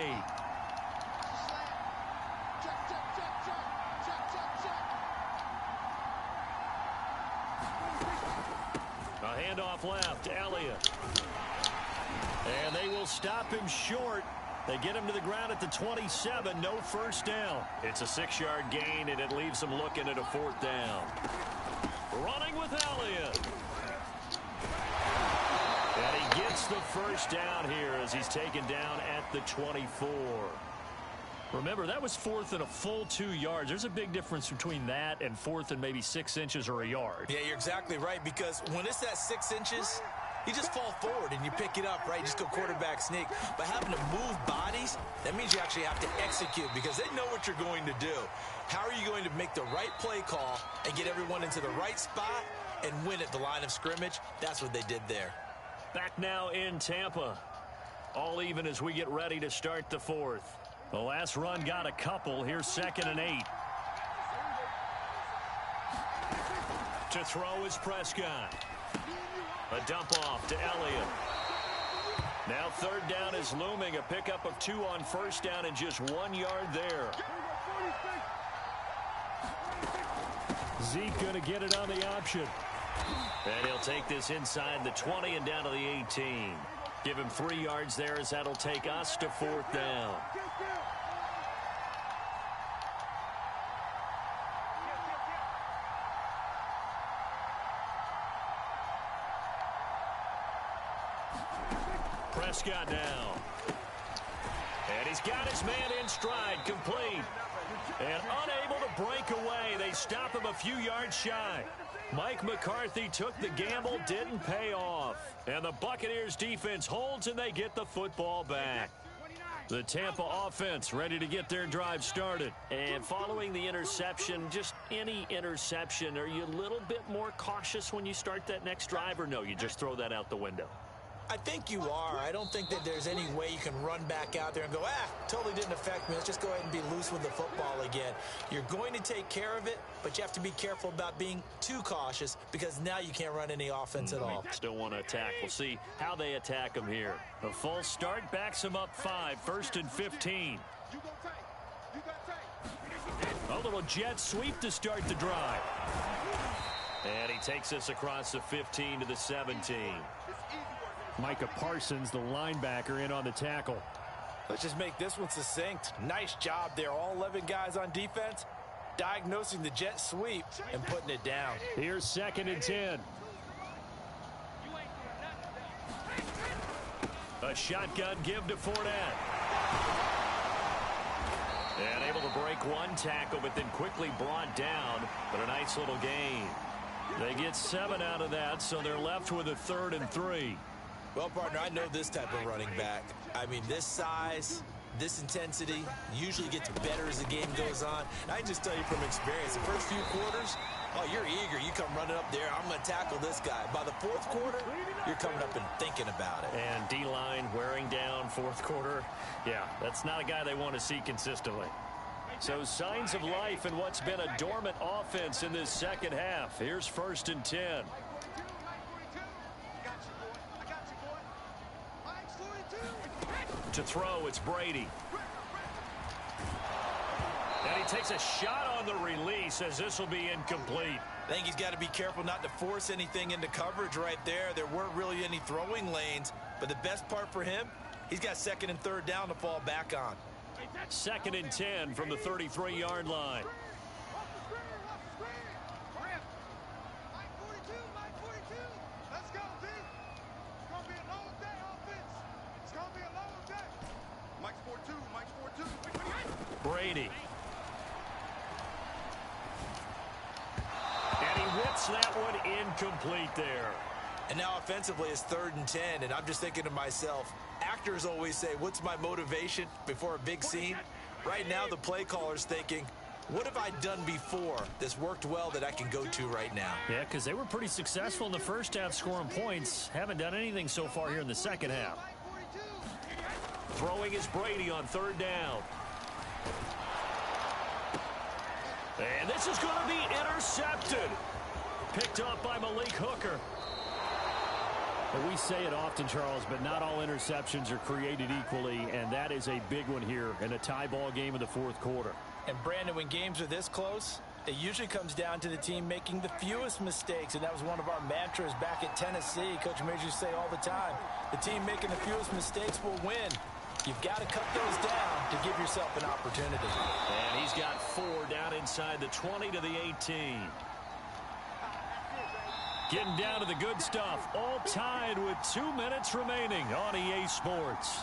A handoff left, Elliott. And they will stop him short. They get him to the ground at the 27, no first down. It's a 6-yard gain, and it leaves them looking at a 4th down. Running with Elliott. And he gets the first down here as he's taken down at the 24. Remember, that was 4th and a full 2 yards. There's a big difference between that and 4th and maybe 6 inches or a yard. Yeah, you're exactly right, because when it's that 6 inches, you just fall forward and you pick it up, right? You just go quarterback sneak. But having to move bodies, that means you actually have to execute because they know what you're going to do. How are you going to make the right play call and get everyone into the right spot and win at the line of scrimmage? That's what they did there. Back now in Tampa. All even as we get ready to start the 4th. The last run got a couple. Here's 2nd and 8. To throw is Prescott. A dump off to Elliott. Now 3rd down is looming. A pickup of 2 on first down and just 1 yard there. Zeke going to get it on the option. And he'll take this inside the 20 and down to the 18. Give him 3 yards there as that'll take us to 4th down. Prescott now. And he's got his man in stride, complete. And unable to break away. They stop him a few yards shy. Mike McCarthy took the gamble, didn't pay off. And the Buccaneers defense holds and they get the football back. The Tampa offense ready to get their drive started. And following the interception, just any interception, are you a little bit more cautious when you start that next drive, or no, you just throw that out the window? I think you are. I don't think that there's any way you can run back out there and go, totally didn't affect me. Let's just go ahead and be loose with the football again. You're going to take care of it, but you have to be careful about being too cautious because now you can't run any offense at all. Still want to attack. We'll see how they attack him here. A false start backs him up 5, 1st and 15. A little jet sweep to start the drive. And he takes us across the 15 to the 17. Micah Parsons, the linebacker, in on the tackle. Let's just make this one succinct. Nice job there. All 11 guys on defense diagnosing the jet sweep and putting it down. Here's 2nd and 10. A shotgun give to Fournette. And able to break one tackle, but then quickly brought down. But a nice little gain. They get 7 out of that, so they're left with a 3rd and 3. Well, partner, I know this type of running back. I mean, this size, this intensity usually gets better as the game goes on. And I can just tell you from experience, the first few quarters, you're eager. You come running up there, I'm going to tackle this guy. By the 4th quarter, you're coming up and thinking about it. And D-line wearing down 4th quarter. Yeah, that's not a guy they want to see consistently. So signs of life in what's been a dormant offense in this second half. Here's 1st and 10. To throw, it's Brady. And he takes a shot on the release as this will be incomplete. I think he's got to be careful not to force anything into coverage right there. There weren't really any throwing lanes, but the best part for him, he's got 2nd and 3rd down to fall back on. 2nd and 10 from the 33-yard line. Brady. And he whips that one incomplete there. And now offensively it's 3rd and 10, and I'm just thinking to myself, actors always say, what's my motivation before a big scene? Right now the play caller's thinking, what have I done before that's worked well that I can go to right now? Yeah, because they were pretty successful in the first half scoring points. Haven't done anything so far here in the second half. Throwing is Brady on 3rd down. And this is going to be intercepted. Picked up by Malik Hooker. Well, we say it often, Charles, but not all interceptions are created equally, and that is a big one here in a tie ball game in the 4th quarter. And Brandon, when games are this close, it usually comes down to the team making the fewest mistakes, and that was one of our mantras back at Tennessee. Coach Major used to say all the time, the team making the fewest mistakes will win. You've got to cut those down to give yourself an opportunity. And he's got 4 down inside the 20 to the 18. Getting down to the good stuff. All tied with 2 minutes remaining on EA Sports.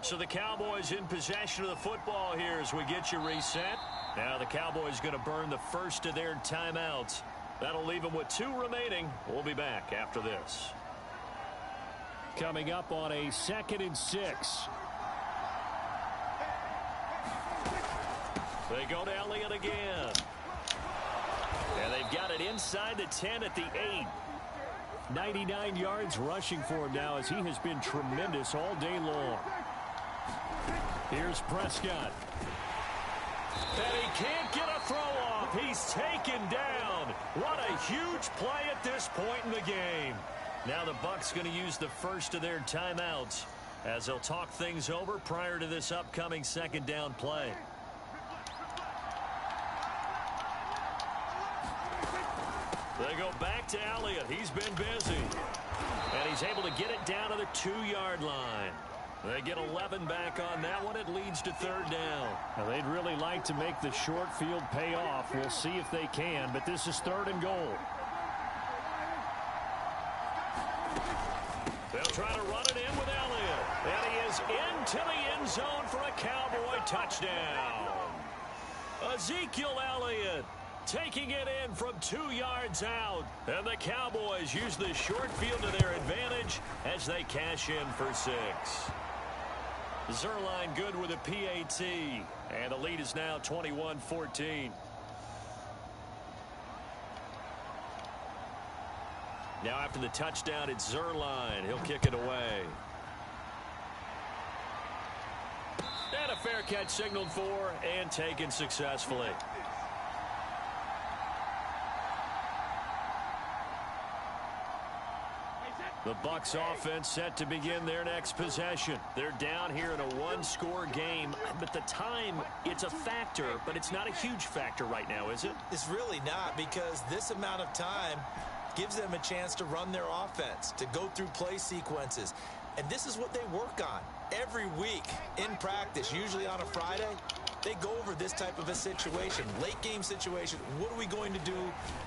So the Cowboys in possession of the football here as we get you reset. Now the Cowboys going to burn the first of their timeouts. That'll leave them with 2 remaining. We'll be back after this. Coming up on a 2nd and 6. They go to Elliott again. And they've got it inside the 10 at the 8. 99 yards rushing for him now as he has been tremendous all day long. Here's Prescott. And he can't get a throw off. He's taken down. What a huge play at this point in the game. Now the Bucs going to use the first of their timeouts as they'll talk things over prior to this upcoming second down play. They go back to Elliott. He's been busy. And he's able to get it down to the 2-yard line. They get 11 back on that one. It leads to third down. Now, they'd really like to make the short field pay off. We'll see if they can, but this is third and goal. They'll try to run it in with Elliott. And he is into the end zone for a Cowboy touchdown. Ezekiel Elliott taking it in from 2 yards out. And the Cowboys use the short field to their advantage as they cash in for 6. Zerline good with a PAT. And the lead is now 21-14. Now after the touchdown, it's Zerline. He'll kick it away. And a fair catch signaled for and taken successfully. The Bucs offense set to begin their next possession. They're down here in a one-score game, but the time, it's a factor, but it's not a huge factor right now, is it? It's really not, because this amount of time gives them a chance to run their offense, to go through play sequences. And this is what they work on every week in practice, usually on a Friday. They go over this type of a situation, late game situation. What are we going to do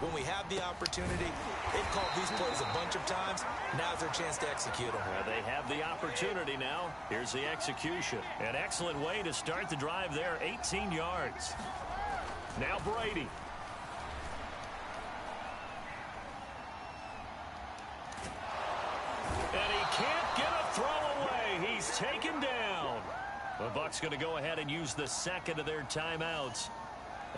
when we have the opportunity? They've called these plays a bunch of times. Now's their chance to execute them. They have the opportunity now. Here's the execution. An excellent way to start the drive there, 18 yards. Now Brady. And he can't get a throw away. He's taken down. The Bucs going to go ahead and use the second of their timeouts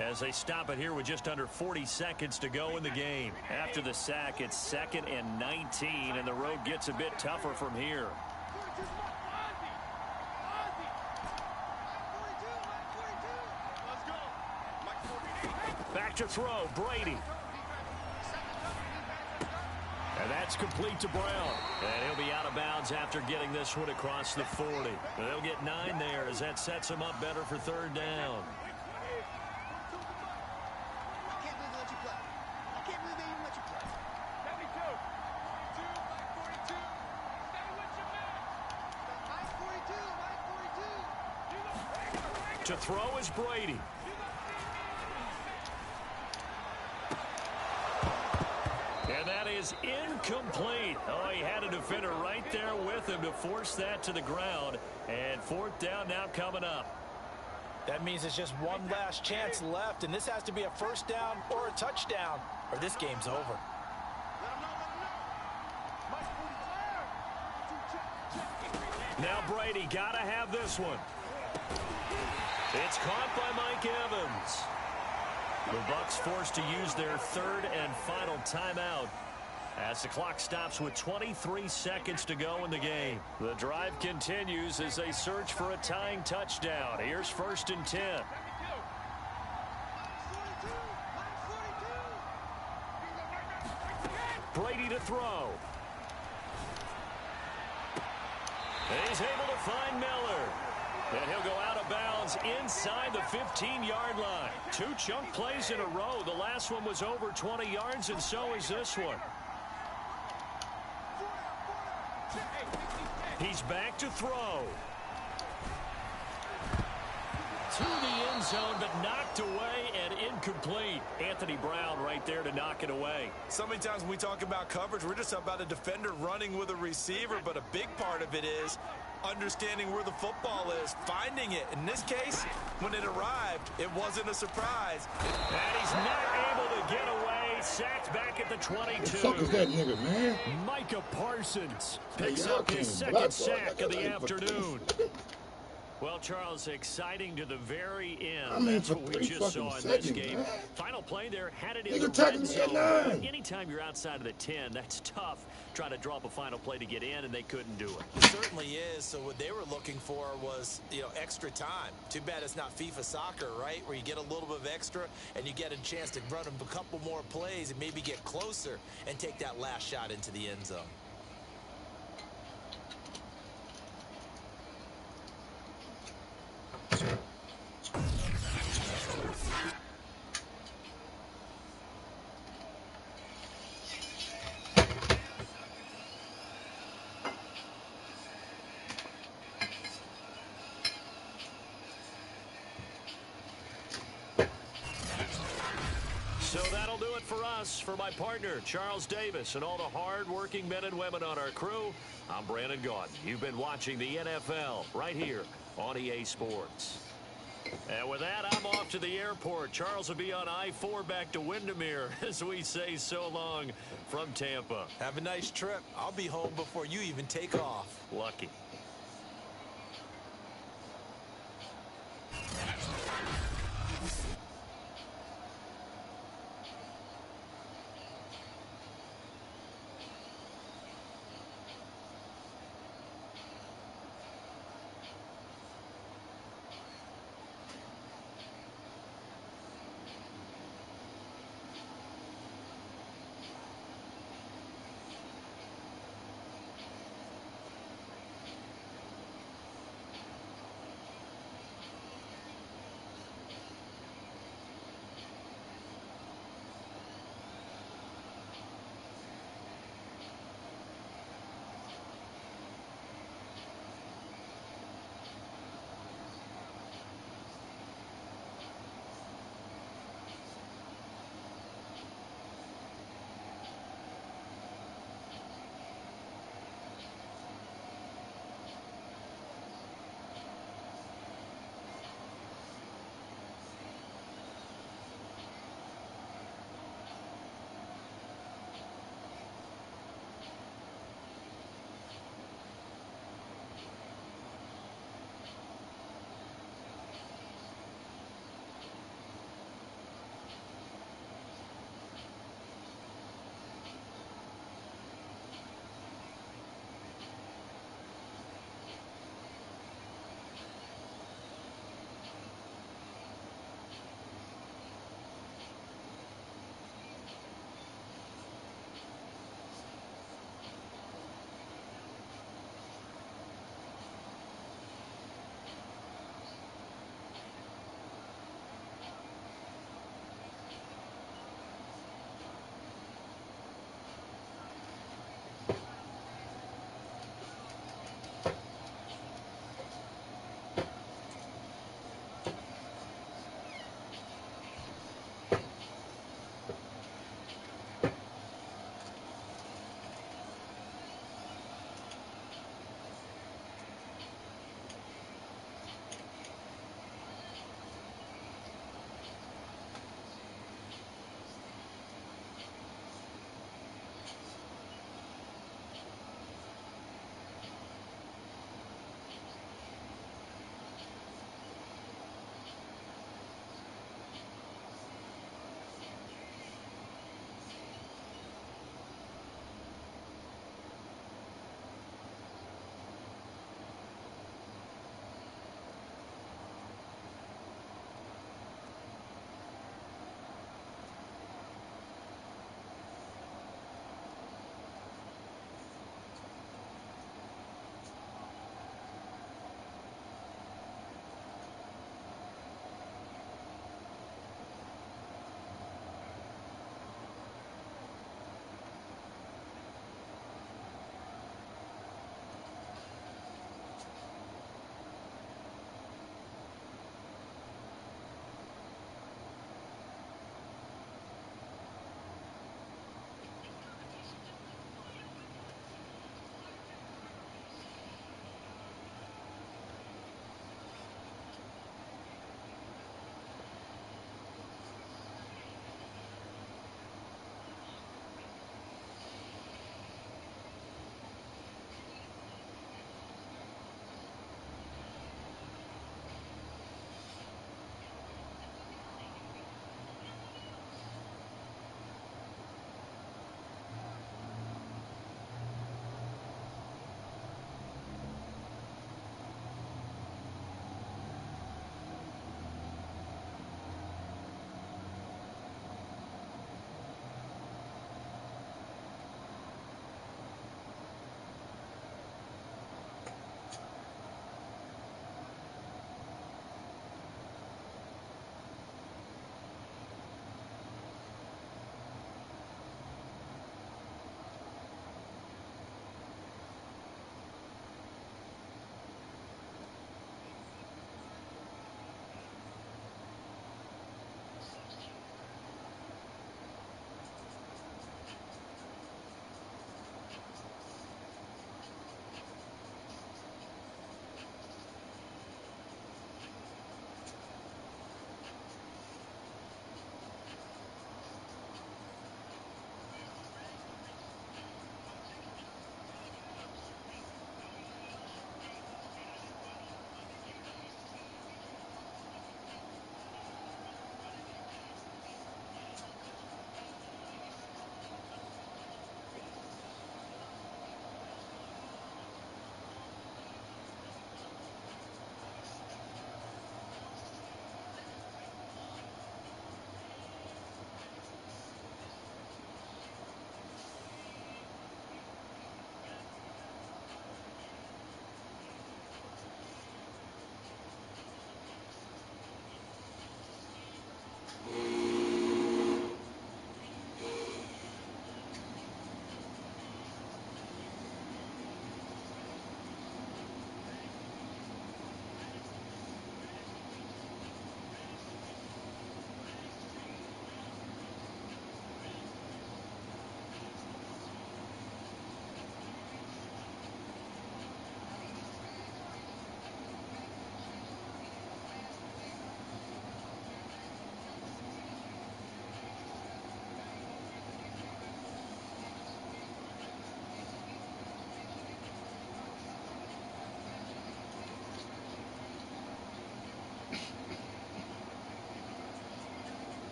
as they stop it here with just under 40 seconds to go in the game. After the sack, it's 2nd and 19, and the road gets a bit tougher from here. Back to throw, Brady. And that's complete to Brown. And he'll be out of bounds after getting this one across the 40. And they'll get 9 there as that sets them up better for third down. To throw is Brady. And that is incomplete. Oh, he had a defender right there with him to force that to the ground. And fourth down now coming up. That means it's just one last chance left, and this has to be a first down or a touchdown, or this game's over. Now Brady got to have this one. It's caught by Mike Evans. The Bucs forced to use their third and final timeout as the clock stops with 23 seconds to go in the game. The drive continues as they search for a tying touchdown. Here's 1st and 10. Brady to throw. He's able to find Miller. And he'll go out of bounds inside the 15-yard line. 2 chunk plays in a row. The last one was over 20 yards, and so is this one. He's back to throw. To the end zone, but knocked away and incomplete. Anthony Brown right there to knock it away. So many times when we talk about coverage, we're just about a defender running with a receiver, but a big part of it is understanding where the football is, finding it. In this case, when it arrived, it wasn't a surprise. And he's not able to get away. Sacked back at the 22. The fuck is that nigga, man? Micah Parsons picks up his second sack of the afternoon. Well, Charles, exciting to the very end. I mean, That's for what we 3 just fucking saw in this seconds, game. man. Final play there, had it in Nigga the tackled red me at zone. But 9. anytime you're outside of the 10, that's tough. Trying to draw up a final play to get in, and they couldn't do it. It certainly is. So what they were looking for was, extra time. Too bad it's not FIFA soccer, right? Where you get a little bit of extra and you get a chance to run a couple more plays and maybe get closer and take that last shot into the end zone. So that'll do it for us. For my partner, Charles Davis, and all the hard-working men and women on our crew, I'm Brandon Gaudin. You've been watching the NFL right here on EA Sports. And with that, I'm off to the airport. Charles will be on I-4 back to Windermere as we say so long from Tampa. Have a nice trip. I'll be home before you even take off. Lucky.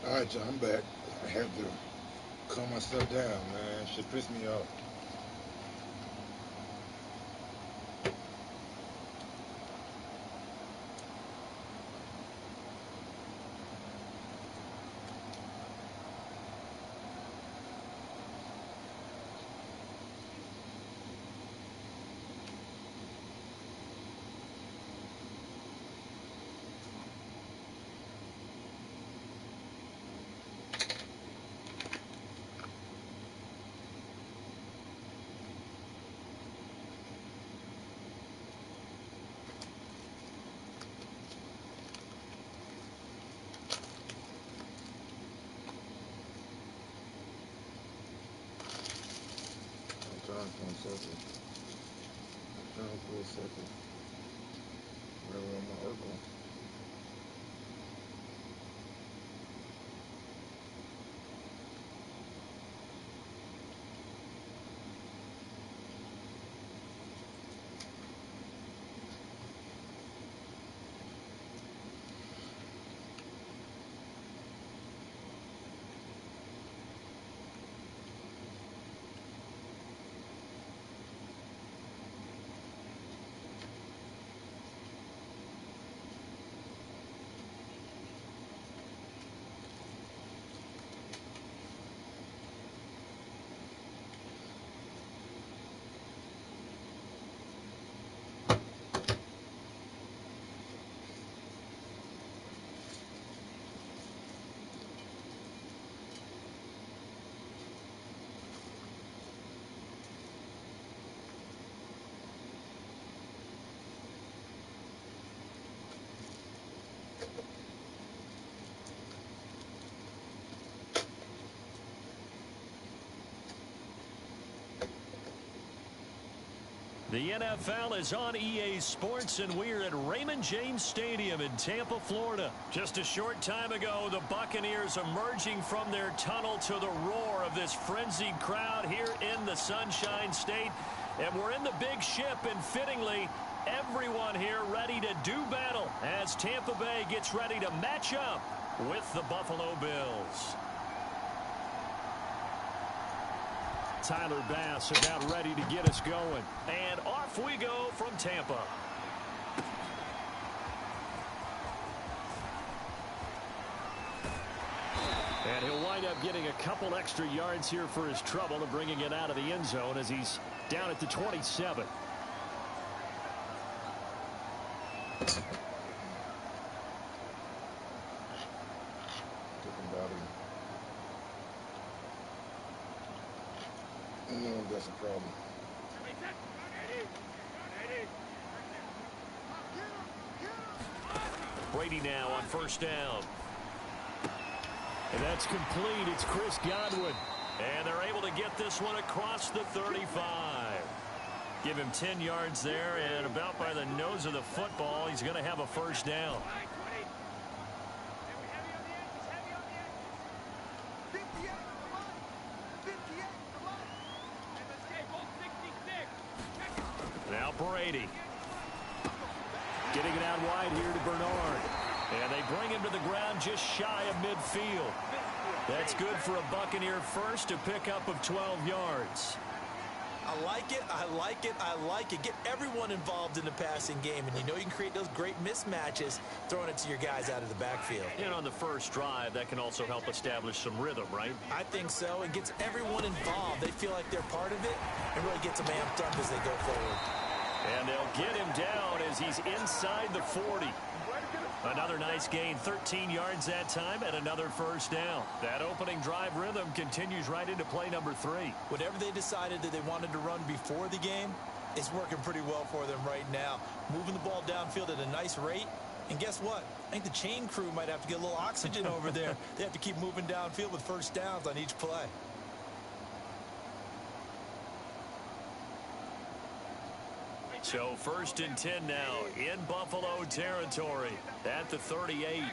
All right, y'all, I'm back. I had to calm myself down, man. Shit pissed me off. I'm trying for a second. I'm trying for a second. Whatever on my Urkel. The NFL is on EA Sports, and we're at Raymond James Stadium in Tampa, Florida. Just a short time ago, the Buccaneers emerging from their tunnel to the roar of this frenzied crowd here in the Sunshine State. And we're in the big ship, and fittingly, everyone here ready to do battle as Tampa Bay gets ready to match up with the Buffalo Bills. Tyler Bass about ready to get us going. And off we go from Tampa. And he'll wind up getting a couple extra yards here for his trouble and bringing it out of the end zone as he's down at the 27. No, that's a problem. Brady now on first down. And that's complete. It's Chris Godwin. And they're able to get this one across the 35. Give him 10 yards there, and about by the nose of the football, he's going to have a first down. Now Brady. Getting it out wide here to Bernard. And they bring him to the ground just shy of midfield. That's good for a Buccaneer first, to pick up of 12 yards. I like it, I like it, I like it. Get everyone involved in the passing game, and you know you can create those great mismatches throwing it to your guys out of the backfield. And on the first drive, that can also help establish some rhythm, right? I think so. It gets everyone involved. They feel like they're part of it, and really gets them amped up as they go forward. And they'll get him down as he's inside the 40. Another nice gain, 13 yards that time, and another first down. That opening drive rhythm continues right into play number 3. Whatever they decided that they wanted to run before the game, it's working pretty well for them right now. Moving the ball downfield at a nice rate. And guess what? I think the chain crew might have to get a little oxygen over there. They have to keep moving downfield with first downs on each play. So first and 10 now in Buffalo territory at the 38.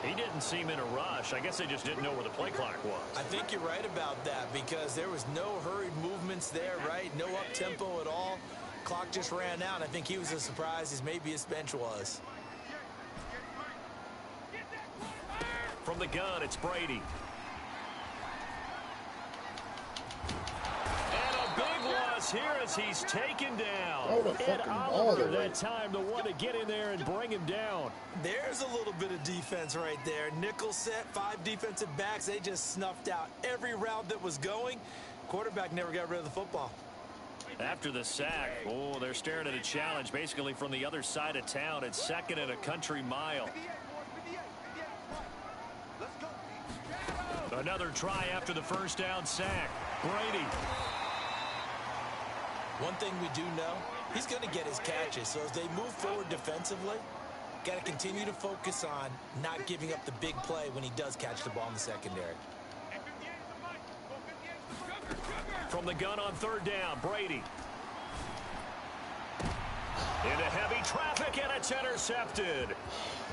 He didn't seem in a rush. I guess they just didn't know where the play clock was. I think think you're right about that because there was no hurried movements there, right? No up-tempo at all. Clock just ran out. I think he was as surprised as maybe his bench was. From the gun, it's Brady. And a big loss here as he's taken down. Oh, the Ed fucking Oliver ball. that time, the one to get in there and bring him down. There's a little bit of defense right there. Nickel set, 5 defensive backs. They just snuffed out every route that was going. Quarterback never got rid of the football. After the sack, oh, they're staring at a challenge basically from the other side of town. It's second and a country mile. Another try after the first down sack. Brady. One thing we do know, he's going to get his catches. So as they move forward defensively, got to continue to focus on not giving up the big play when he does catch the ball in the secondary. From the gun on third down, Brady. Into heavy traffic, and it's intercepted.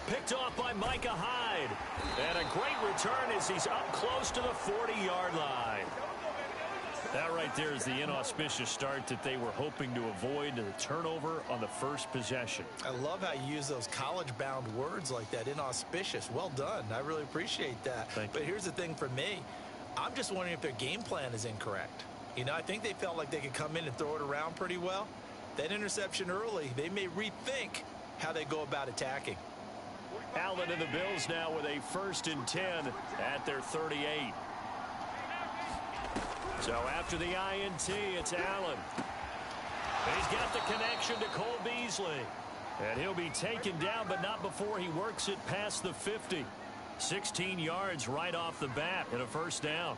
Picked off by Micah Hyde. And a great return as he's up close to the 40-yard line. That right there is the inauspicious start that they were hoping to avoid, the turnover on the first possession. I love how you use those college-bound words like that, inauspicious. Well done. I really appreciate that. But here's the thing for me. I'm just wondering if their game plan is incorrect. You know, I think they felt like they could come in and throw it around pretty well. That interception early, they may rethink how they go about attacking. Allen and the Bills now with a 1st and 10 at their 38. So after the INT, it's Allen. He's got the connection to Cole Beasley. And he'll be taken down, but not before he works it past the 50. 16 yards right off the bat and a first down.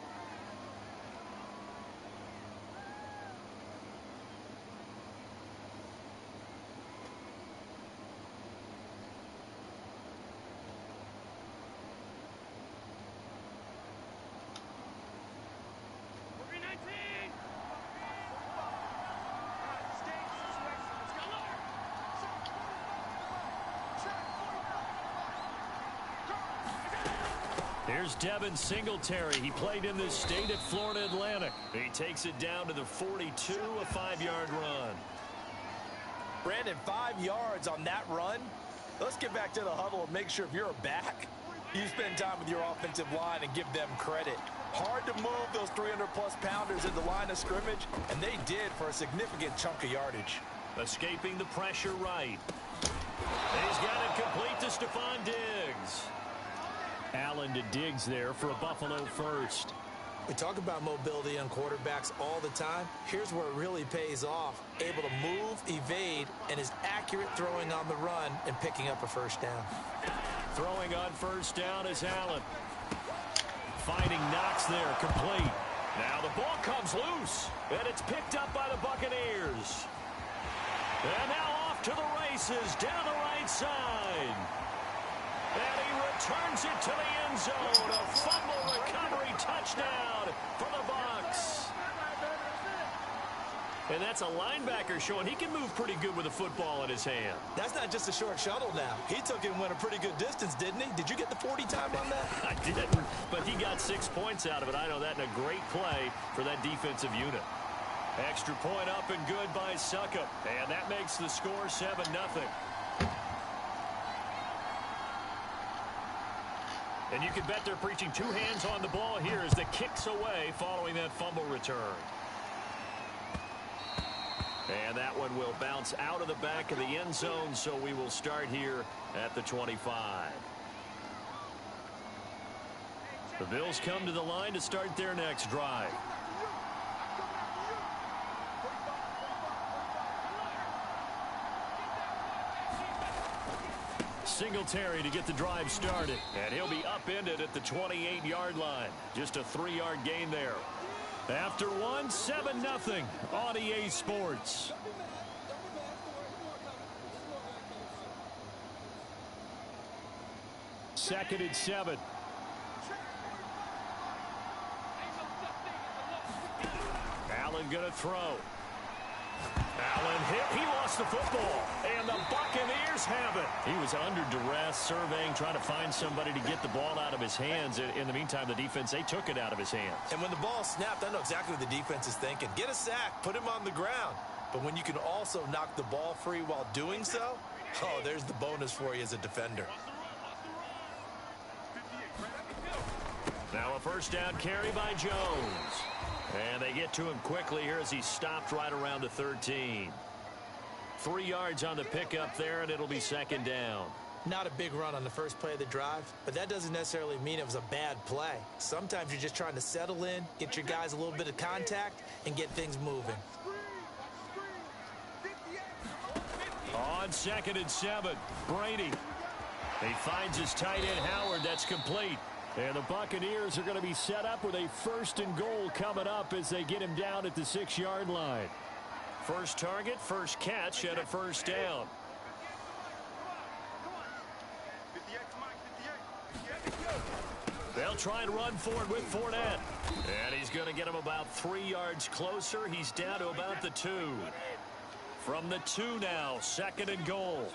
Here's Devin Singletary. He played in this state at Florida Atlantic. He takes it down to the 42, a 5-yard run. Brandon, 5 yards on that run. Let's get back to the huddle and make sure if you're a back, you spend time with your offensive line and give them credit. Hard to move those 300-plus pounders in the line of scrimmage, and they did for a significant chunk of yardage. Escaping the pressure right. He's got it complete to Stephon Diggs. Allen to Diggs there for a Buffalo first. We talk about mobility on quarterbacks all the time. Here's where it really pays off. Able to move, evade, and is accurate throwing on the run and picking up a first down. Throwing on first down is Allen. Finding Knox there, complete. Now the ball comes loose, and it's picked up by the Buccaneers. And now off to the races down the right side. And he returns it to the end zone. A fumble recovery touchdown for the Bucs. And that's a linebacker showing he can move pretty good with a football in his hand. That's not just a short shuttle now. He took it and went a pretty good distance, didn't he? Did you get the 40 time on that? I didn't, but he got 6 points out of it. I know that in a great play for that defensive unit. Extra point up and good by Succop. And that makes the score 7-0. And you can bet they're preaching 2 hands on the ball here as the kicks away following that fumble return. And that one will bounce out of the back of the end zone, so we will start here at the 25. The Bills come to the line to start their next drive. Singletary to get the drive started. And he'll be upended at the 28-yard line. Just a 3-yard gain there. After one, 7-0 on EA Sports. Second and 7. Allen going to throw. Allen hit. He lost the football. And the Buccaneers have it. He was under duress, surveying, trying to find somebody to get the ball out of his hands. In the meantime, the defense, they took it out of his hands. And when the ball snapped, I know exactly what the defense is thinking. Get a sack. Put him on the ground. But when you can also knock the ball free while doing so, oh, there's the bonus for you as a defender. Now a first down carry by Jones. And they get to him quickly here as he stopped right around the 13. 3 yards on the pickup there, and it'll be second down. Not a big run on the first play of the drive, but that doesn't necessarily mean it was a bad play. Sometimes you're just trying to settle in, get your guys a little bit of contact, and get things moving. On 2nd and 7, Brady. He finds his tight end, Howard. That's complete. And the Buccaneers are going to be set up with a 1st and goal coming up as they get him down at the 6-yard line. First target, first catch, and a first down. They'll try and run forward with Fournette. And he's going to get him about 3 yards closer. He's down to about the 2. From the 2 now, 2nd and goal.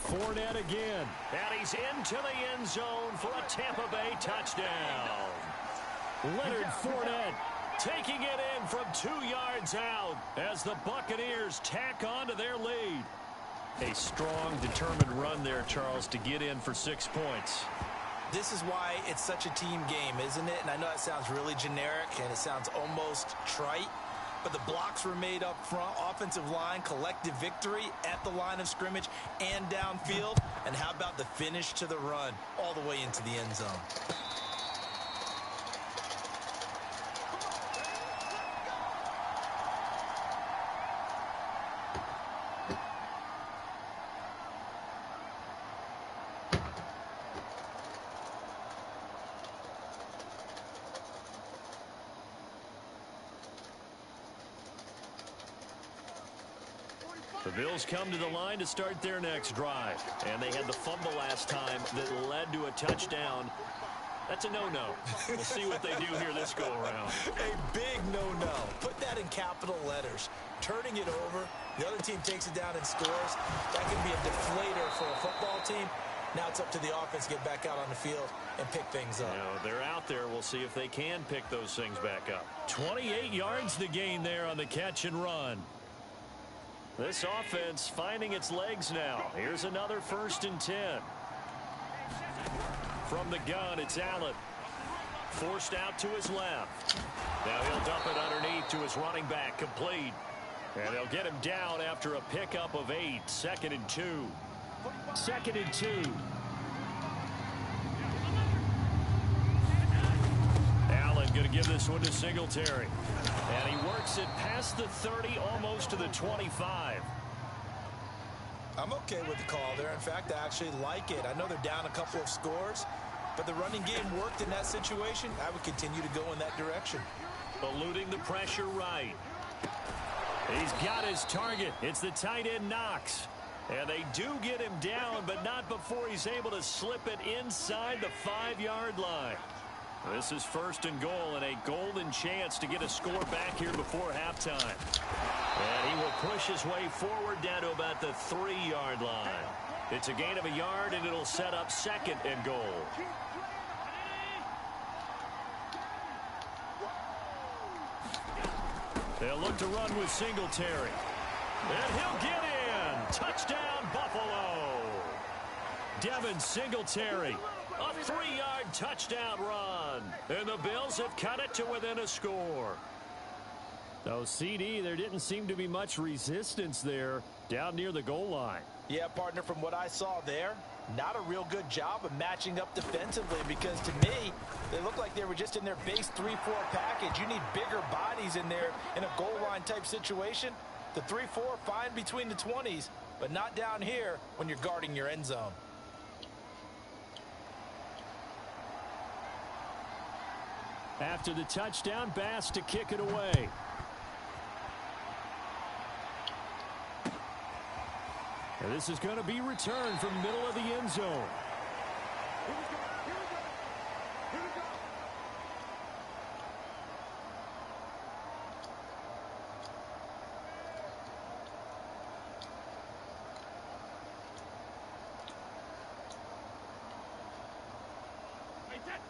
Fournette again. And he's into the end zone for a Tampa Bay touchdown. Leonard Fournette taking it in from 2 yards out as the Buccaneers tack on to their lead. A strong, determined run there, Charles, to get in for 6 points. This is why it's such a team game, isn't it? And I know it sounds really generic and it sounds almost trite, but the blocks were made up front, offensive line, collective victory at the line of scrimmage and downfield. And how about the finish to the run all the way into the end zone? The Bills come to the line to start their next drive. And they had the fumble last time that led to a touchdown. That's a no-no. We'll see what they do here this go-around. A big no-no. Put that in capital letters. Turning it over, the other team takes it down and scores. That can be a deflator for a football team. Now it's up to the offense to get back out on the field and pick things up. You know, they're out there. We'll see if they can pick those things back up. 28 yards to gain there on the catch and run. This offense finding its legs now. Here's another 1st and 10. From the gun, it's Allen. Forced out to his left. Now he'll dump it underneath to his running back, complete. And they'll get him down after a pickup of 8. 2nd and 2. 2nd and 2. Allen going to give this one to Singletary. And he works it past the 30, almost to the 25. I'm okay with the call there. In fact, I actually like it. I know they're down a couple of scores, but the running game worked in that situation. I would continue to go in that direction. Eluding the pressure right. He's got his target. It's the tight end Knox. And they do get him down, but not before he's able to slip it inside the 5-yard line. This is 1st and goal and a golden chance to get a score back here before halftime. And he will push his way forward down to about the 3-yard line. It's a gain of a yard, and it'll set up 2nd and goal. They'll look to run with Singletary. And he'll get in. Touchdown, Buffalo. Devin Singletary. A 3-yard touchdown run. And the Bills have cut it to within a score. So, CD, there didn't seem to be much resistance there down near the goal line. Yeah, partner, from what I saw there, not a real good job of matching up defensively because to me, they looked like they were just in their base 3-4 package. You need bigger bodies in there in a goal line type situation. The 3-4, fine between the 20s, but not down here when you're guarding your end zone. After the touchdown, Bass to kick it away. And this is going to be returned from the middle of the end zone.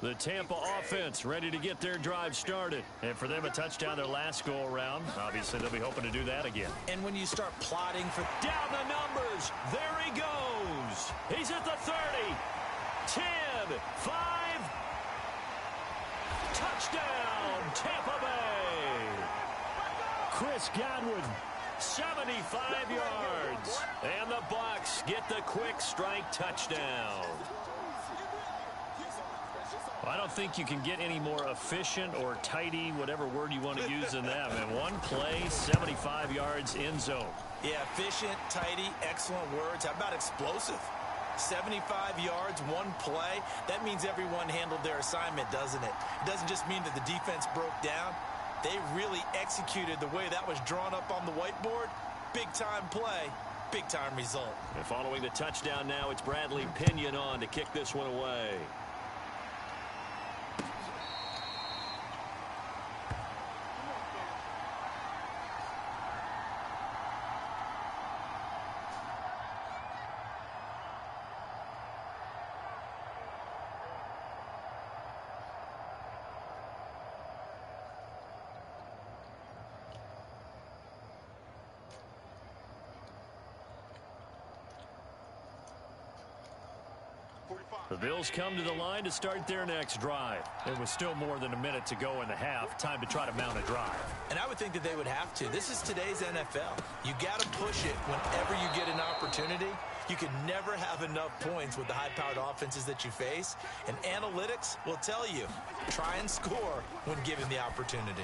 The Tampa offense ready to get their drive started. And for them, a touchdown their last go-around. Obviously, they'll be hoping to do that again. And when you start plotting for... Down the numbers. There he goes. He's at the 30. 10, 5. Touchdown, Tampa Bay. Chris Godwin. 75 yards. And the Bucs get the quick strike touchdown. I don't think you can get any more efficient or tidy, whatever word you want to use in that. And one play, 75 yards in zone. Yeah, efficient, tidy, excellent words. How about explosive? 75 yards, one play. That means everyone handled their assignment, doesn't it? It doesn't just mean that the defense broke down. They really executed the way that was drawn up on the whiteboard. Big-time play, big-time result. And following the touchdown now, it's Bradley Pinion on to kick this one away. The Bills come to the line to start their next drive. There was still more than a minute to go in the half. Time to try to mount a drive. And I would think that they would have to. This is today's NFL. You got to push it whenever you get an opportunity. You can never have enough points with the high-powered offenses that you face. And analytics will tell you, try and score when given the opportunity.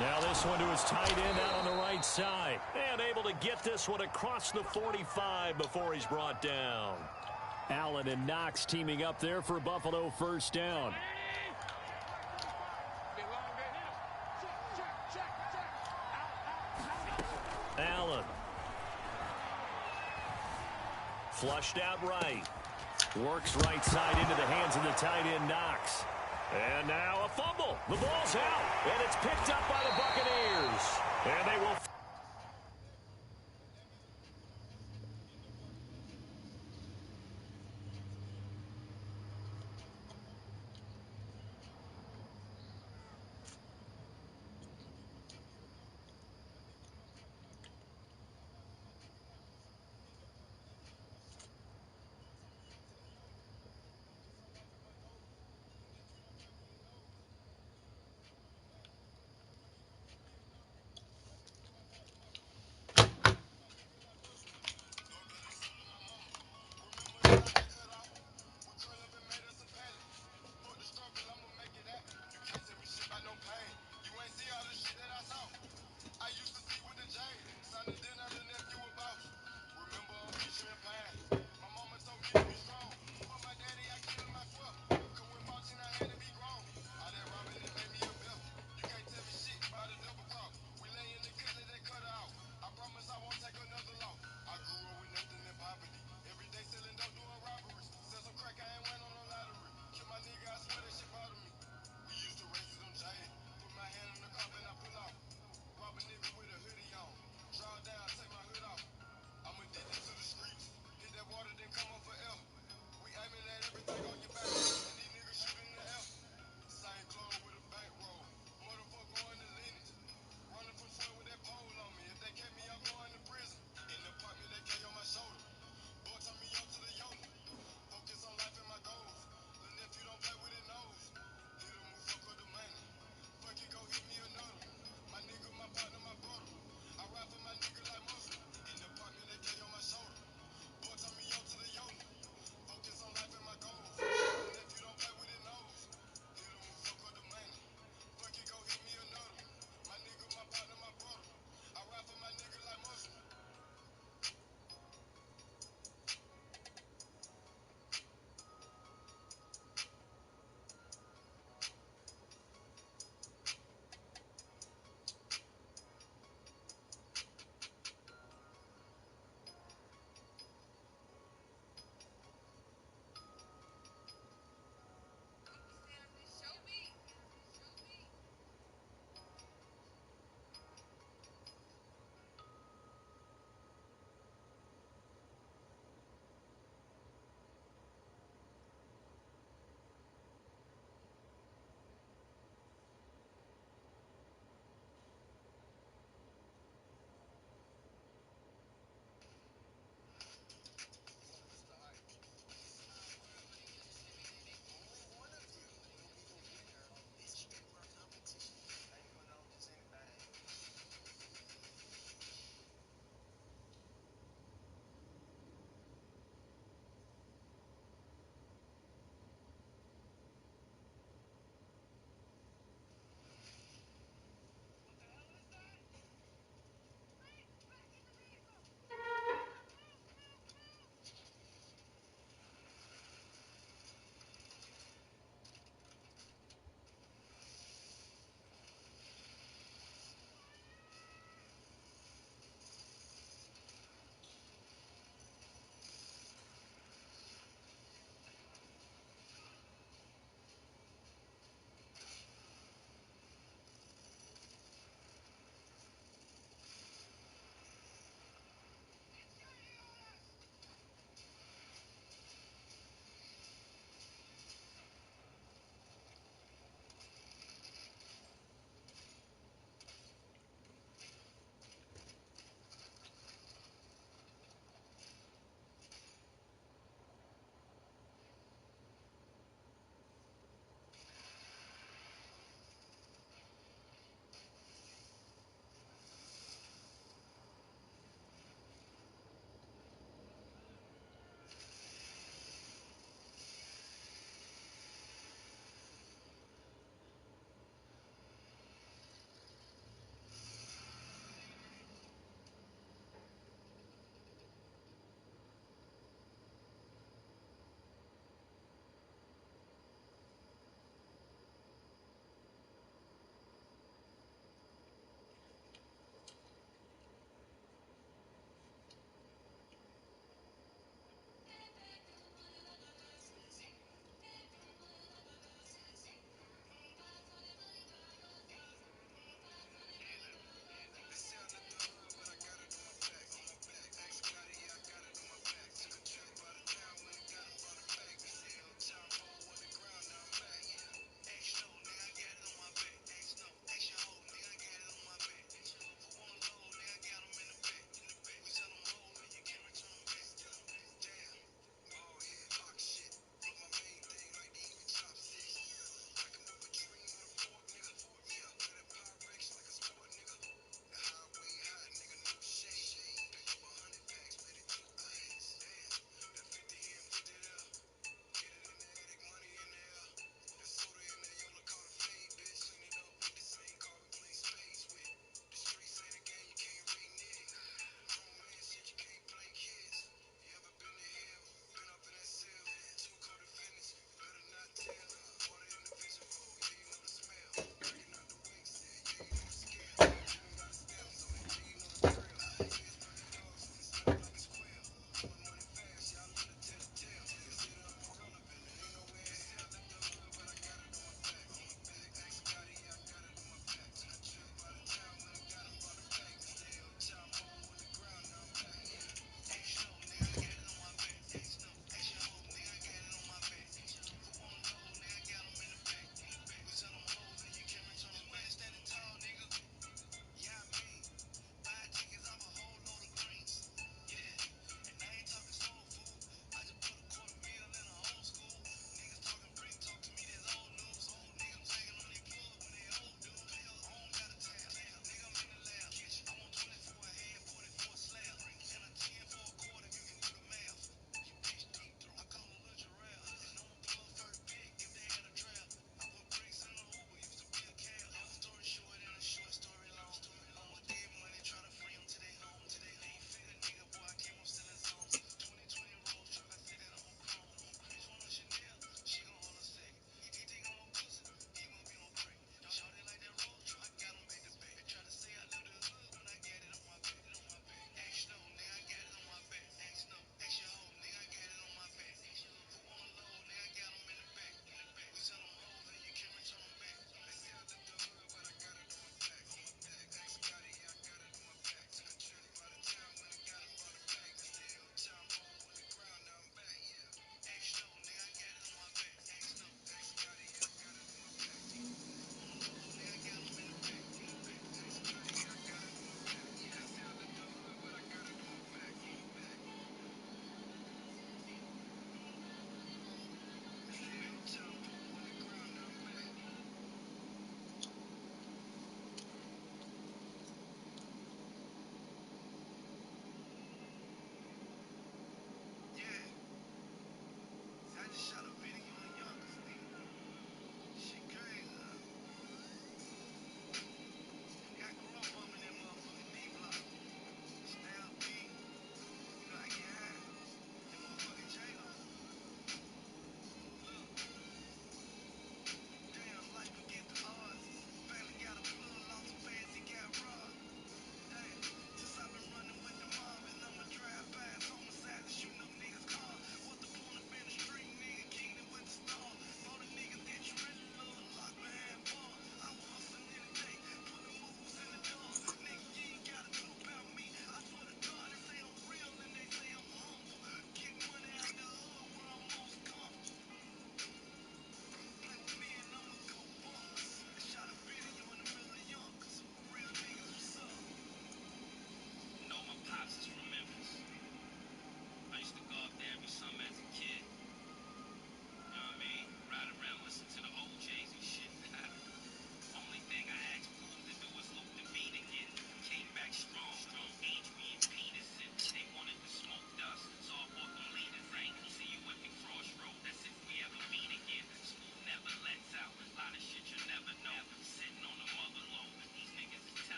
Now this one to his tight end out on the right side. And able to get this one across the 45 before he's brought down. Allen and Knox teaming up there for Buffalo first down. Allen. Flushed out right. Works right side into the hands of the tight end Knox. And now a fumble. The ball's out. And it's picked up by the Buccaneers. And they will...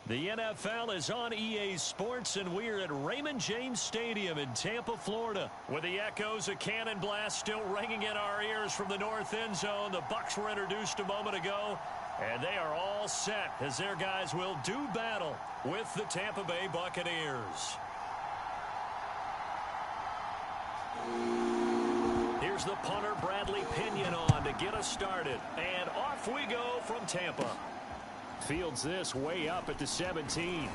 The NFL is on EA Sports, and we're at Raymond James Stadium in Tampa, Florida. With the echoes of cannon blast still ringing in our ears from the north end zone, the Bucs were introduced a moment ago, and they are all set as their guys will do battle with the Tampa Bay Buccaneers. Here's the punter, Bradley Pinion, on to get us started. And off we go from Tampa. Fields this way up at the 17.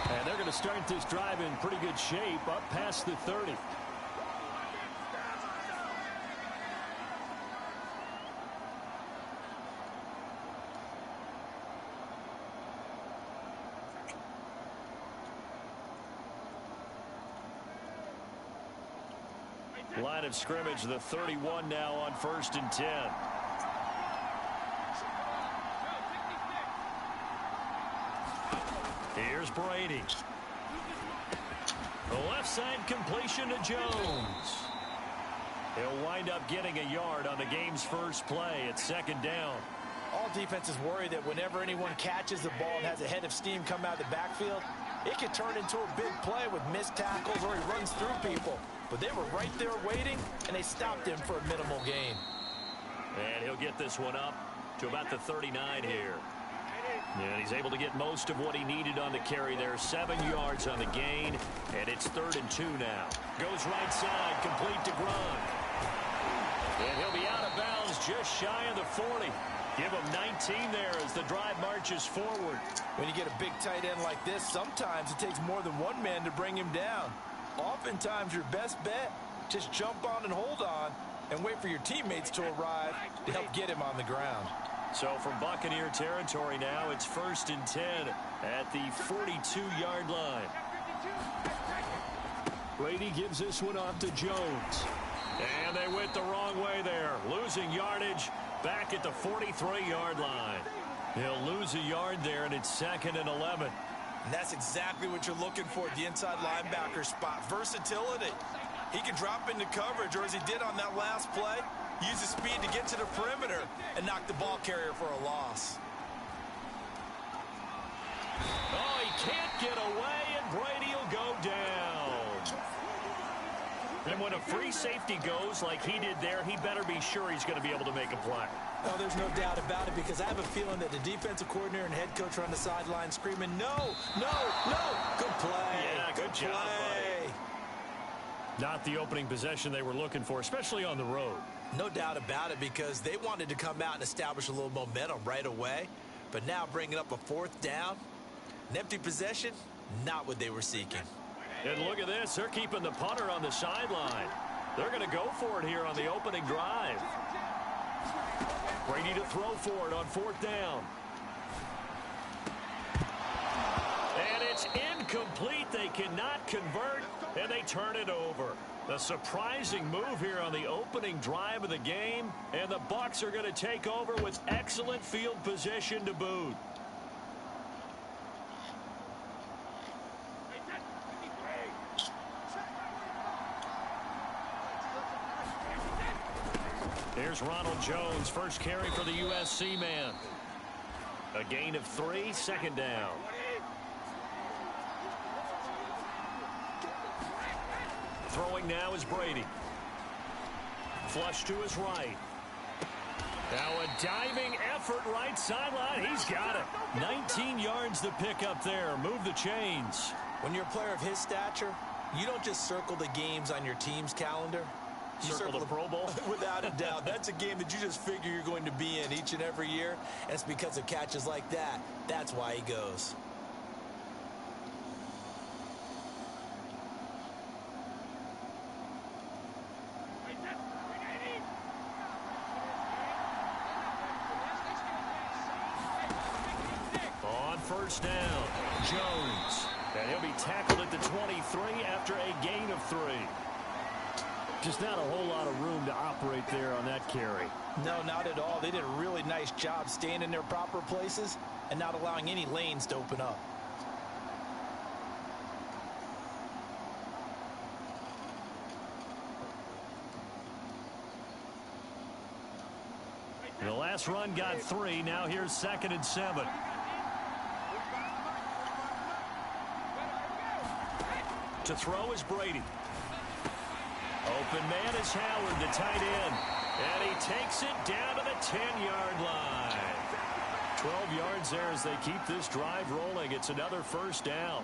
And they're going to start this drive in pretty good shape up past the 30. Line of scrimmage, the 31 now on 1st and 10. Here's Brady. The left side completion to Jones. He'll wind up getting a yard on the game's first play at 2nd down. All defenses worry that whenever anyone catches the ball and has a head of steam come out of the backfield, it could turn into a big play with missed tackles or he runs through people. But they were right there waiting, and they stopped him for a minimal gain. And he'll get this one up to about the 39 here. And he's able to get most of what he needed on the carry there. 7 yards on the gain, and it's 3rd and 2 now. Goes right side, complete to Gronk. And he'll be out of bounds just shy of the 40. Give him 19 there as the drive marches forward. When you get a big tight end like this, sometimes it takes more than one man to bring him down. Oftentimes, your best bet, just jump on and hold on and wait for your teammates to arrive to help get him on the ground. So from Buccaneer territory now, it's 1st and 10 at the 42-yard line. Brady gives this one off to Jones. And they went the wrong way there, losing yardage back at the 43-yard line. He'll lose a yard there, and it's 2nd and 11. And that's exactly what you're looking for at the inside linebacker spot. Versatility. He can drop into coverage, or as he did on that last play, use his speed to get to the perimeter and knock the ball carrier for a loss. Oh, he can't get away, and Brady will go down. And when a free safety goes like he did there, he better be sure he's going to be able to make a play. Oh, there's no doubt about it, because I have a feeling that the defensive coordinator and head coach are on the sideline screaming, no, no, no. Good play. Yeah, good job, play. buddy. Not the opening possession they were looking for, especially on the road. No doubt about it, because they wanted to come out and establish a little momentum right away. But now bringing up a 4th down, an empty possession, not what they were seeking. And look at this. They're keeping the punter on the sideline. They're going to go for it here on the opening drive. Brady to throw for it on 4th down. And it's incomplete. They cannot convert, and they turn it over. A surprising move here on the opening drive of the game, and the Bucs are going to take over with excellent field position to boot. Here's Ronald Jones, first carry for the USC man. A gain of 3, 2nd down. Throwing now is Brady. Flush to his right. Now a diving effort right sideline. He's got it. 19 yards to pick up there. Move the chains. When you're a player of his stature, you don't just circle the games on your team's calendar. You circle the Pro Bowl? Without a doubt. That's a game that you just figure you're going to be in each and every year. And it's because of catches like that. That's why he goes. On 1st down, Jones. And he'll be tackled at the 23 after a gain of 3. Just not a whole lot of room to operate there on that carry. No, not at all. They did a really nice job staying in their proper places and not allowing any lanes to open up. The last run got 3. Now here's 2nd and 7. To throw is Brady. Open man is Howard, the tight end. And he takes it down to the 10-yard line. 12 yards there as they keep this drive rolling. It's another first down.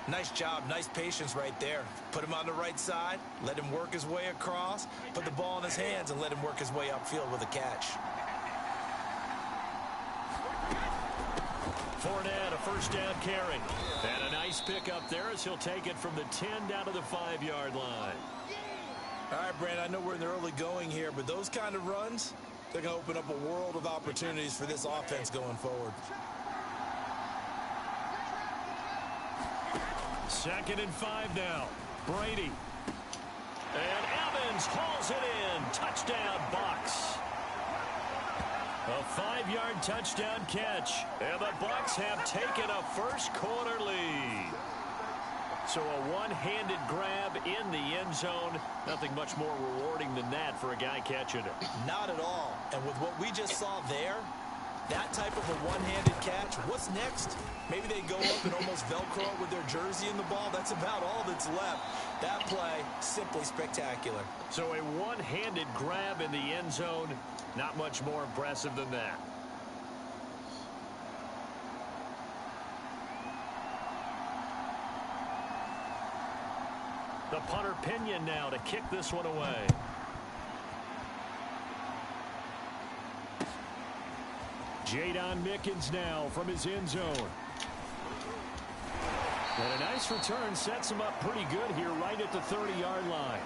Nice job, nice patience right there. Put him on the right side, let him work his way across, put the ball in his hands, and let him work his way upfield with a catch. Fournette, a first down carry. And a nice pickup there as he'll take it from the 10 down to the 5-yard line. All right, Brandon, I know we're in the early going here, but those kind of runs, they're going to open up a world of opportunities for this offense going forward. 2nd and 5 now. Brady. And Evans hauls it in. Touchdown, Bucs. A 5-yard touchdown catch. And the Bucs have taken a first-quarter lead. So a one-handed grab in the end zone. Nothing much more rewarding than that for a guy catching it. Not at all. And with what we just saw there, that type of a one-handed catch, what's next? Maybe they go up and almost Velcro with their jersey in the ball. That's about all that's left. That play, simply spectacular. So a one-handed grab in the end zone, not much more impressive than that. The punter Pinion now to kick this one away. Jadon Mickens now from his end zone. And a nice return sets him up pretty good here right at the 30-yard line.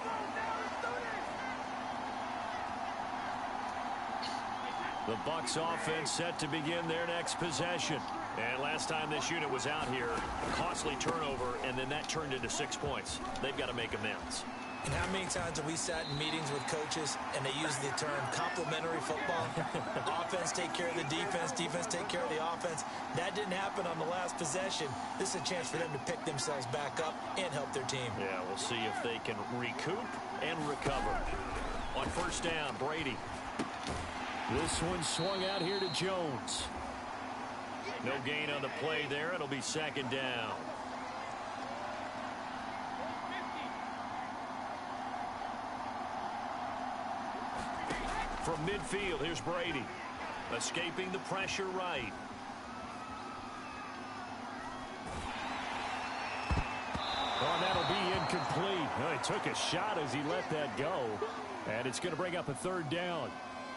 The Bucs offense set to begin their next possession. And last time this unit was out here, a costly turnover, and then that turned into 6 points. They've got to make amends. And how many times have we sat in meetings with coaches and they use the term complementary football? Offense take care of the defense, defense take care of the offense. That didn't happen on the last possession. This is a chance for them to pick themselves back up and help their team. Yeah, we'll see if they can recoup and recover. On first down, Brady. This one swung out here to Jones. No gain on the play there. It'll be 2nd down. From midfield, here's Brady. Escaping the pressure right. Oh, that'll be incomplete. Oh, he took a shot as he let that go. And it's going to bring up a 3rd down.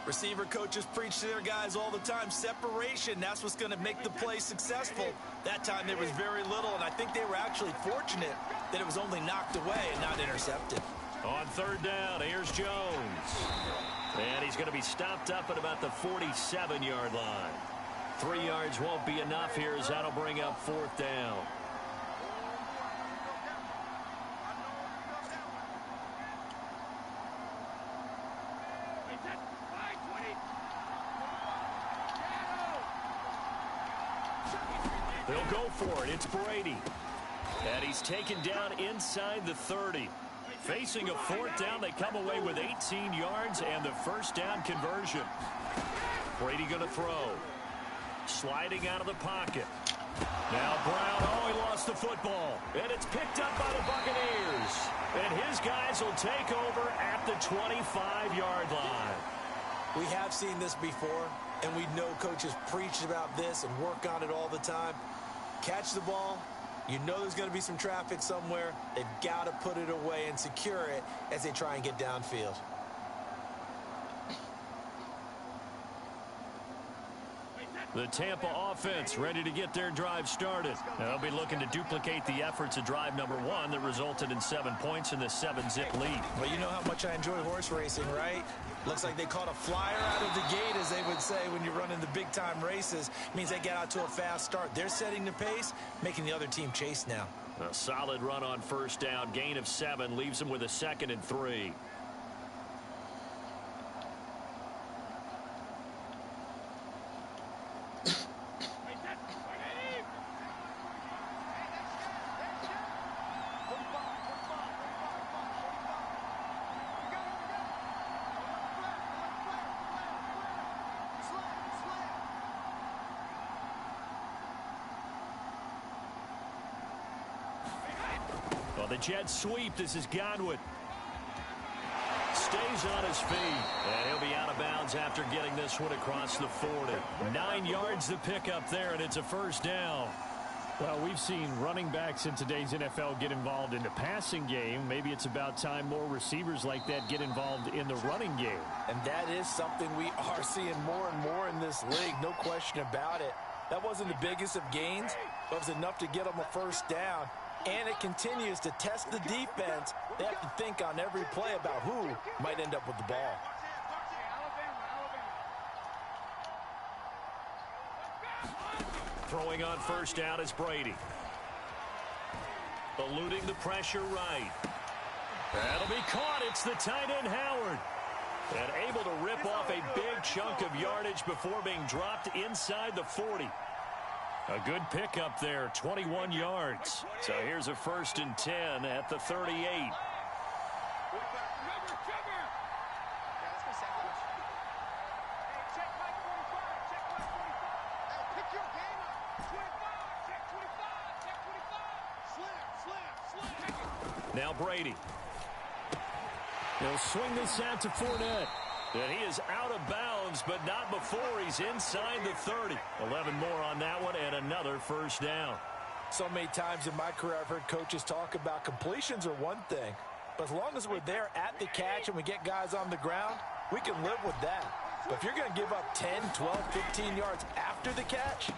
Receiver coaches preach to their guys all the time. Separation, that's what's going to make the play successful. That time there was very little, and I think they were actually fortunate that it was only knocked away and not intercepted. On 3rd down, here's Jones. And he's going to be stopped up at about the 47-yard line. 3 yards won't be enough here as that'll bring up 4th down. They'll go for it. It's Brady. And he's taken down inside the 30. Facing a 4th down, they come away with 18 yards and the first down conversion. Brady going to throw. Sliding out of the pocket. Now Brown, oh, he lost the football. And it's picked up by the Buccaneers. And his guys will take over at the 25-yard line. We have seen this before, and we know coaches preach about this and work on it all the time. Catch the ball. You know there's going to be some traffic somewhere. They've got to put it away and secure it as they try and get downfield. The Tampa offense ready to get their drive started. They'll be looking to duplicate the efforts of drive number 1 that resulted in 7 points in the 7-zip lead. Well, you know how much I enjoy horse racing, right? Looks like they caught a flyer out of the gate, as they would say when you're running the big-time races. Means they get out to a fast start. They're setting the pace, making the other team chase now. A solid run on first down. Gain of 7 leaves them with a 2nd and 3. The jet sweep. This is Godwin. Stays on his feet. And he'll be out of bounds after getting this one across the 40. 9 yards to pick up there, and it's a first down. Well, we've seen running backs in today's NFL get involved in the passing game. Maybe it's about time more receivers like that get involved in the running game. And that is something we are seeing more and more in this league, no question about it. That wasn't the biggest of gains, but it was enough to get them a first down. And it continues to test the defense. They have to think on every play about who might end up with the ball. Throwing on first down is Brady. Eluding the pressure right. That'll be caught. It's the tight end Howard. And able to rip off a big chunk of yardage before being dropped inside the 40. A good pickup there, 21 yards. So here's a 1st and 10 at the 38. Now Brady. He'll swing this out to Fournette. And he is out of bounds, but not before he's inside the 30. 11 more on that one, and another first down. So many times in my career I've heard coaches talk about completions are one thing. But as long as we're there at the catch and we get guys on the ground, we can live with that. But if you're going to give up 10, 12, 15 yards after the catch,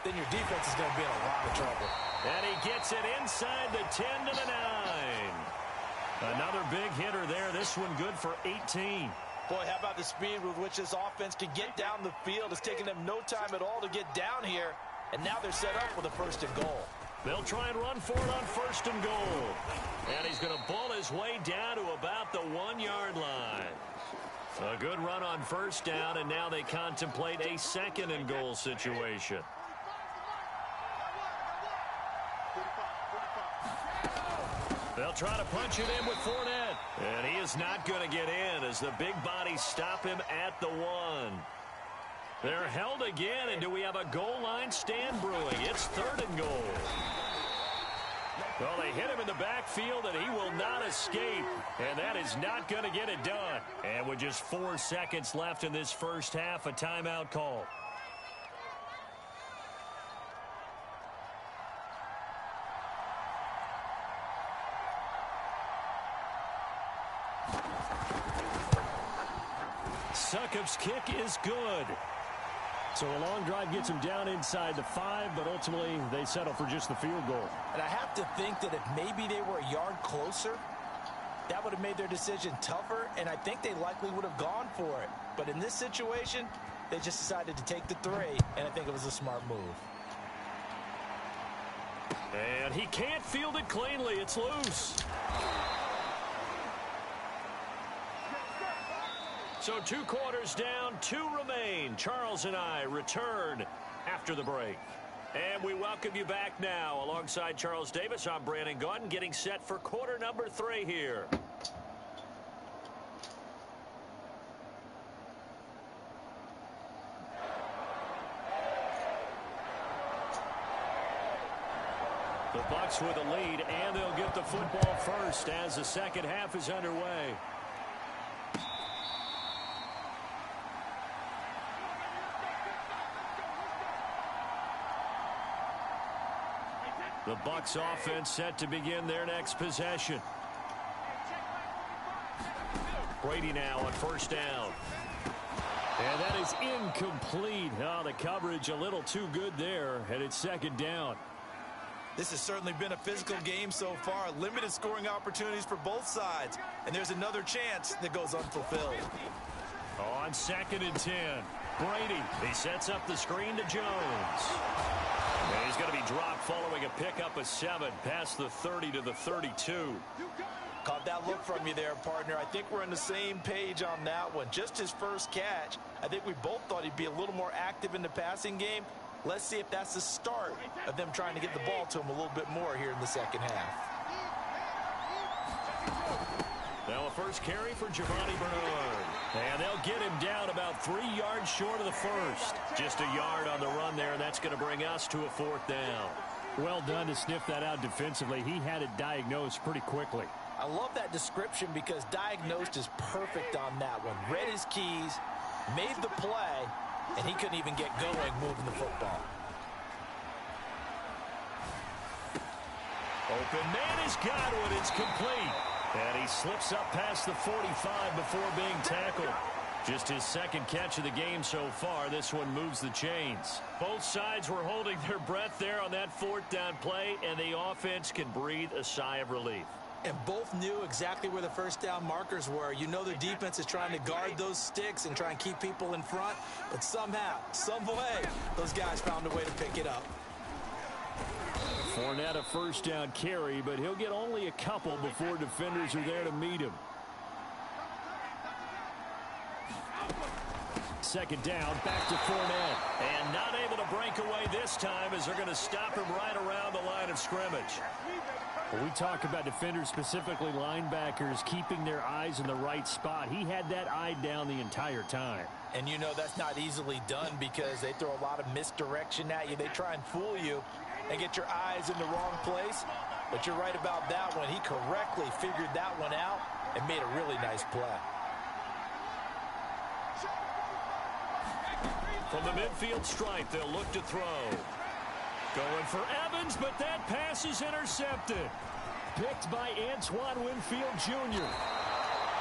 then your defense is going to be in a lot of trouble. And he gets it inside the 10 to the 9. Another big hitter there. This one good for 18. Boy, how about the speed with which this offense can get down the field? It's taken them no time at all to get down here. And now they're set up with a 1st and goal. They'll try and run for it on 1st and goal. And he's going to ball his way down to about the 1-yard line. A good run on 1st down, and now they contemplate a 2nd and goal situation. They'll try to punch it in with Fournette. And he is not going to get in as the big bodies stop him at the 1. They're held again, and do we have a goal line stand brewing? It's 3rd and goal. Well, they hit him in the backfield, and he will not escape. And that is not going to get it done. And with just 4 seconds left in this first half, a timeout call. Succop's kick is good. So a long drive gets them down inside the 5, but ultimately they settle for just the field goal. And I have to think that if maybe they were a yard closer, that would have made their decision tougher, and I think they likely would have gone for it. But in this situation, they just decided to take the 3, and I think it was a smart move. And he can't field it cleanly. It's loose. So 2 quarters down, 2 remain. Charles and I return after the break. And we welcome you back now. Alongside Charles Davis, I'm Brandon Gaudin, getting set for quarter number 3 here. The Bucs with a lead, and they'll get the football first as the second half is underway. The Bucs offense set to begin their next possession. Brady now on 1st down. And that is incomplete. Oh, the coverage a little too good there, and it's 2nd down. This has certainly been a physical game so far. Limited scoring opportunities for both sides. And there's another chance that goes unfulfilled. On 2nd and 10. Brady, he sets up the screen to Jones. And he's going to be dropped following a pickup of 7 past the 30 to the 32. Caught that look from you there, partner. I think we're on the same page on that one. Just his first catch. I think we both thought he'd be a little more active in the passing game. Let's see if that's the start of them trying to get the ball to him a little bit more here in the second half. Now a first carry for Giovanni Bernard. And they'll get him down about 3 yards short of the first. Just a yard on the run there, and that's going to bring us to a 4th down. Well done to sniff that out defensively. He had it diagnosed pretty quickly. I love that description because diagnosed is perfect on that one. Read his keys, made the play, and he couldn't even get going moving the football. Open man is Godwin. It's complete. And he slips up past the 45 before being tackled. Just his second catch of the game so far. This one moves the chains. Both sides were holding their breath there on that fourth down play, and the offense can breathe a sigh of relief. And both knew exactly where the first down markers were. You know their defense is trying to guard those sticks and try and keep people in front. But somehow, some way, those guys found a way to pick it up. Fournette a first down carry, but he'll get only a couple before defenders are there to meet him. Second down, back to Fournette. And not able to break away this time as they're going to stop him right around the line of scrimmage. When we talk about defenders, specifically linebackers, keeping their eyes in the right spot, he had that eye down the entire time. And you know that's not easily done because they throw a lot of misdirection at you. They try and fool you and get your eyes in the wrong place. But you're right about that one. He correctly figured that one out and made a really nice play. From the midfield stripe, they'll look to throw. Going for Evans, but that pass is intercepted. Picked by Antoine Winfield Jr.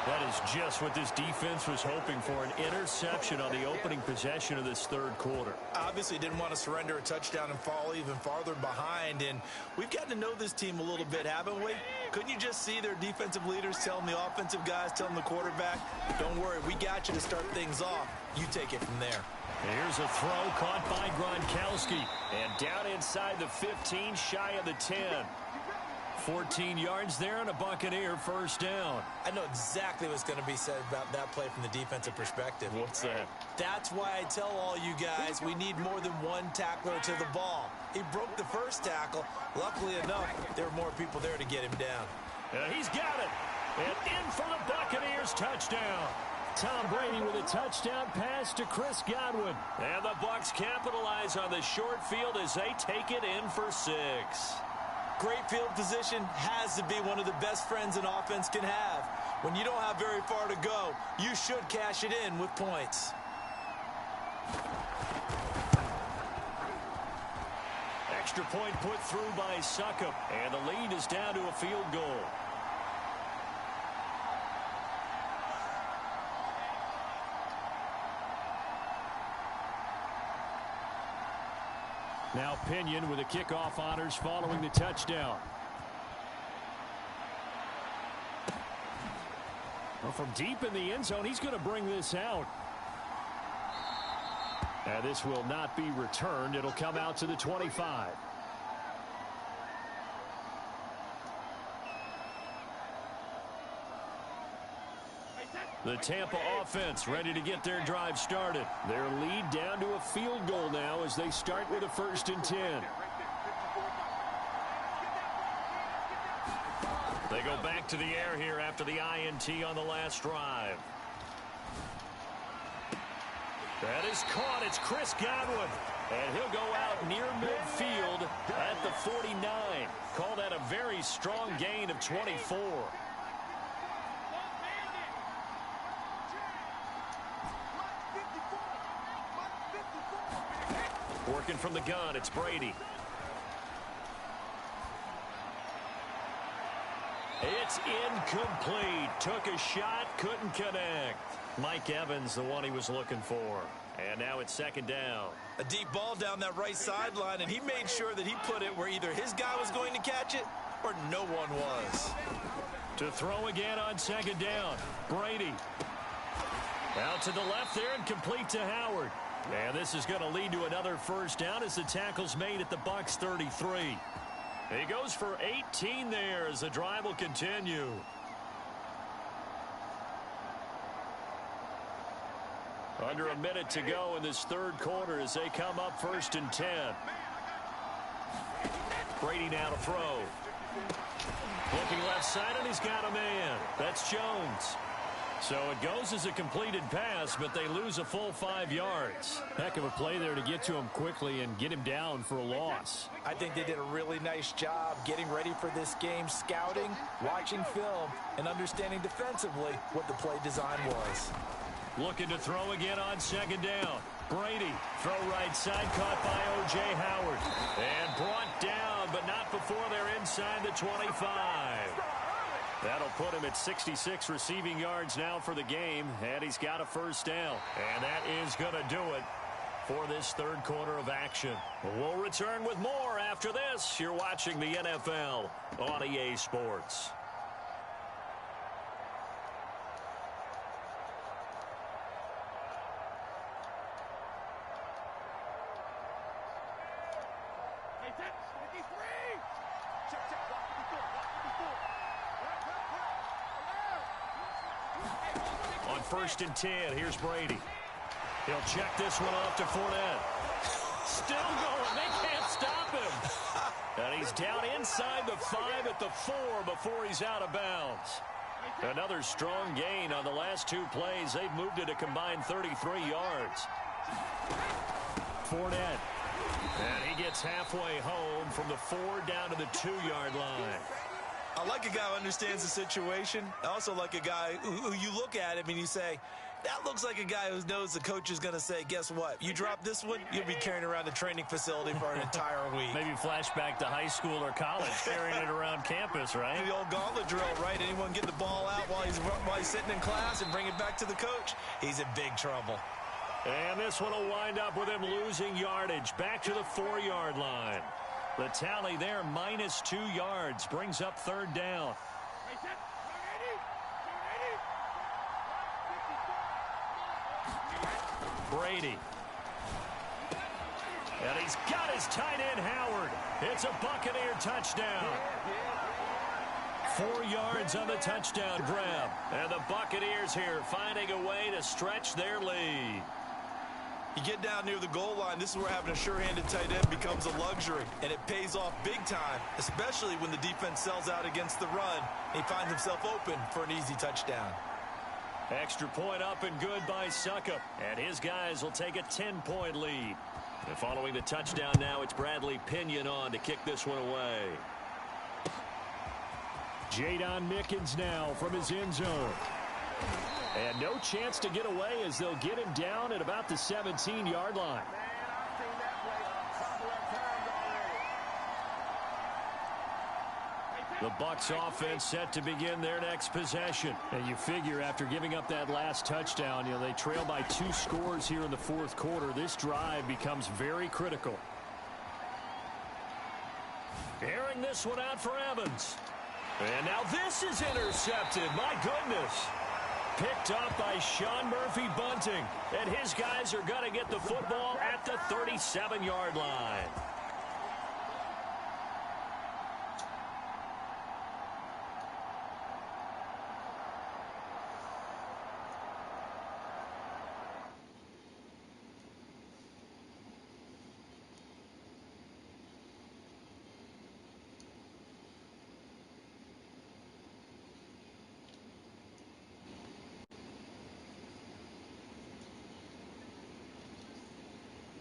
That is just what this defense was hoping for, an interception on the opening possession of this third quarter. Obviously didn't want to surrender a touchdown and fall even farther behind, and we've gotten to know this team a little bit, haven't we? Couldn't you just see their defensive leaders telling the offensive guys, telling the quarterback, don't worry, we got you to start things off. You take it from there. Here's a throw caught by Gronkowski. And down inside the 15, shy of the 10. 14 yards there and a Buccaneer first down. I know exactly what's going to be said about that play from the defensive perspective. What's that? That's why I tell all you guys we need more than one tackler to the ball. He broke the first tackle. Luckily enough, there were more people there to get him down. He's got it. And in for the Buccaneers touchdown. Tom Brady with a touchdown pass to Chris Godwin. And the Bucs capitalize on the short field as they take it in for 6. Great field position has to be one of the best friends an offense can have. When you don't have very far to go, you should cash it in with points. Extra point put through by Succop. And the lead is down to a field goal. Now Pinion with the kickoff honors following the touchdown. Well, from deep in the end zone, he's going to bring this out. And this will not be returned. It'll come out to the 25. The Tampa offense ready to get their drive started. Their lead down to a field goal now as they start with a 1st and 10. They go back to the air here after the INT on the last drive. That is caught. It's Chris Godwin. And he'll go out near midfield at the 49. Call that a very strong gain of 24. Working from the gun, it's Brady. It's incomplete. Took a shot, couldn't connect. Mike Evans, the one he was looking for. And now it's 2nd down. A deep ball down that right sideline, and he made sure that he put it where either his guy was going to catch it or no one was. To throw again on 2nd down. Brady. Out to the left there and complete to Howard. And this is going to lead to another first down as the tackle's made at the Bucs 33. He goes for 18 there as the drive will continue. Under a minute to go in this third quarter as they come up 1st and 10. Brady now to throw. Looking left side, and he's got a man. That's Jones. So it goes as a completed pass, but they lose a full 5 yards. Heck of a play there to get to him quickly and get him down for a loss. I think they did a really nice job getting ready for this game, scouting, watching film, and understanding defensively what the play design was. Looking to throw again on second down. Brady, throw right side, caught by O.J. Howard. And brought down, but not before they're inside the 25. That'll put him at 66 receiving yards now for the game, and he's got a first down. And that is going to do it for this third quarter of action. We'll return with more after this. You're watching the NFL on EA Sports. On 1st and 10, here's Brady. He'll check this one off to Fournette. Still going. They can't stop him. And he's down inside the 5 at the 4 before he's out of bounds. Another strong gain on the last 2 plays. They've moved it a combined 33 yards. Fournette. And he gets halfway home from the 4 down to the 2-yard line. I like a guy who understands the situation. I also like a guy who you look at him and you say, that looks like a guy who knows the coach is going to say, guess what? You drop this one, you'll be carrying around the training facility for an entire week. Maybe flashback to high school or college, carrying it around campus, right? The old gauntlet drill, right? Anyone get the ball out while he's sitting in class and bring it back to the coach? He's in big trouble. And this one will wind up with him losing yardage back to the 4-yard line. The tally there, minus 2 yards, brings up 3rd down. Brady. And he's got his tight end, Howard. It's a Buccaneer touchdown. 4 yards on the touchdown grab. And the Buccaneers here finding a way to stretch their lead. You get down near the goal line, this is where having a sure-handed tight end becomes a luxury, and it pays off big time, especially when the defense sells out against the run, and he finds himself open for an easy touchdown. Extra point up and good by Suckup, and his guys will take a 10-point lead. And following the touchdown now, it's Bradley Pinion on to kick this one away. Jadon Mickens now from his end zone. And no chance to get away as they'll get him down at about the 17-yard line. The Bucs offense set to begin their next possession. And you figure after giving up that last touchdown, they trail by 2 scores here in the 4th quarter. This drive becomes very critical. Airing this one out for Evans. And now this is intercepted. My goodness. Picked up by Sean Murphy Bunting. And his guys are going to get the football at the 37-yard line.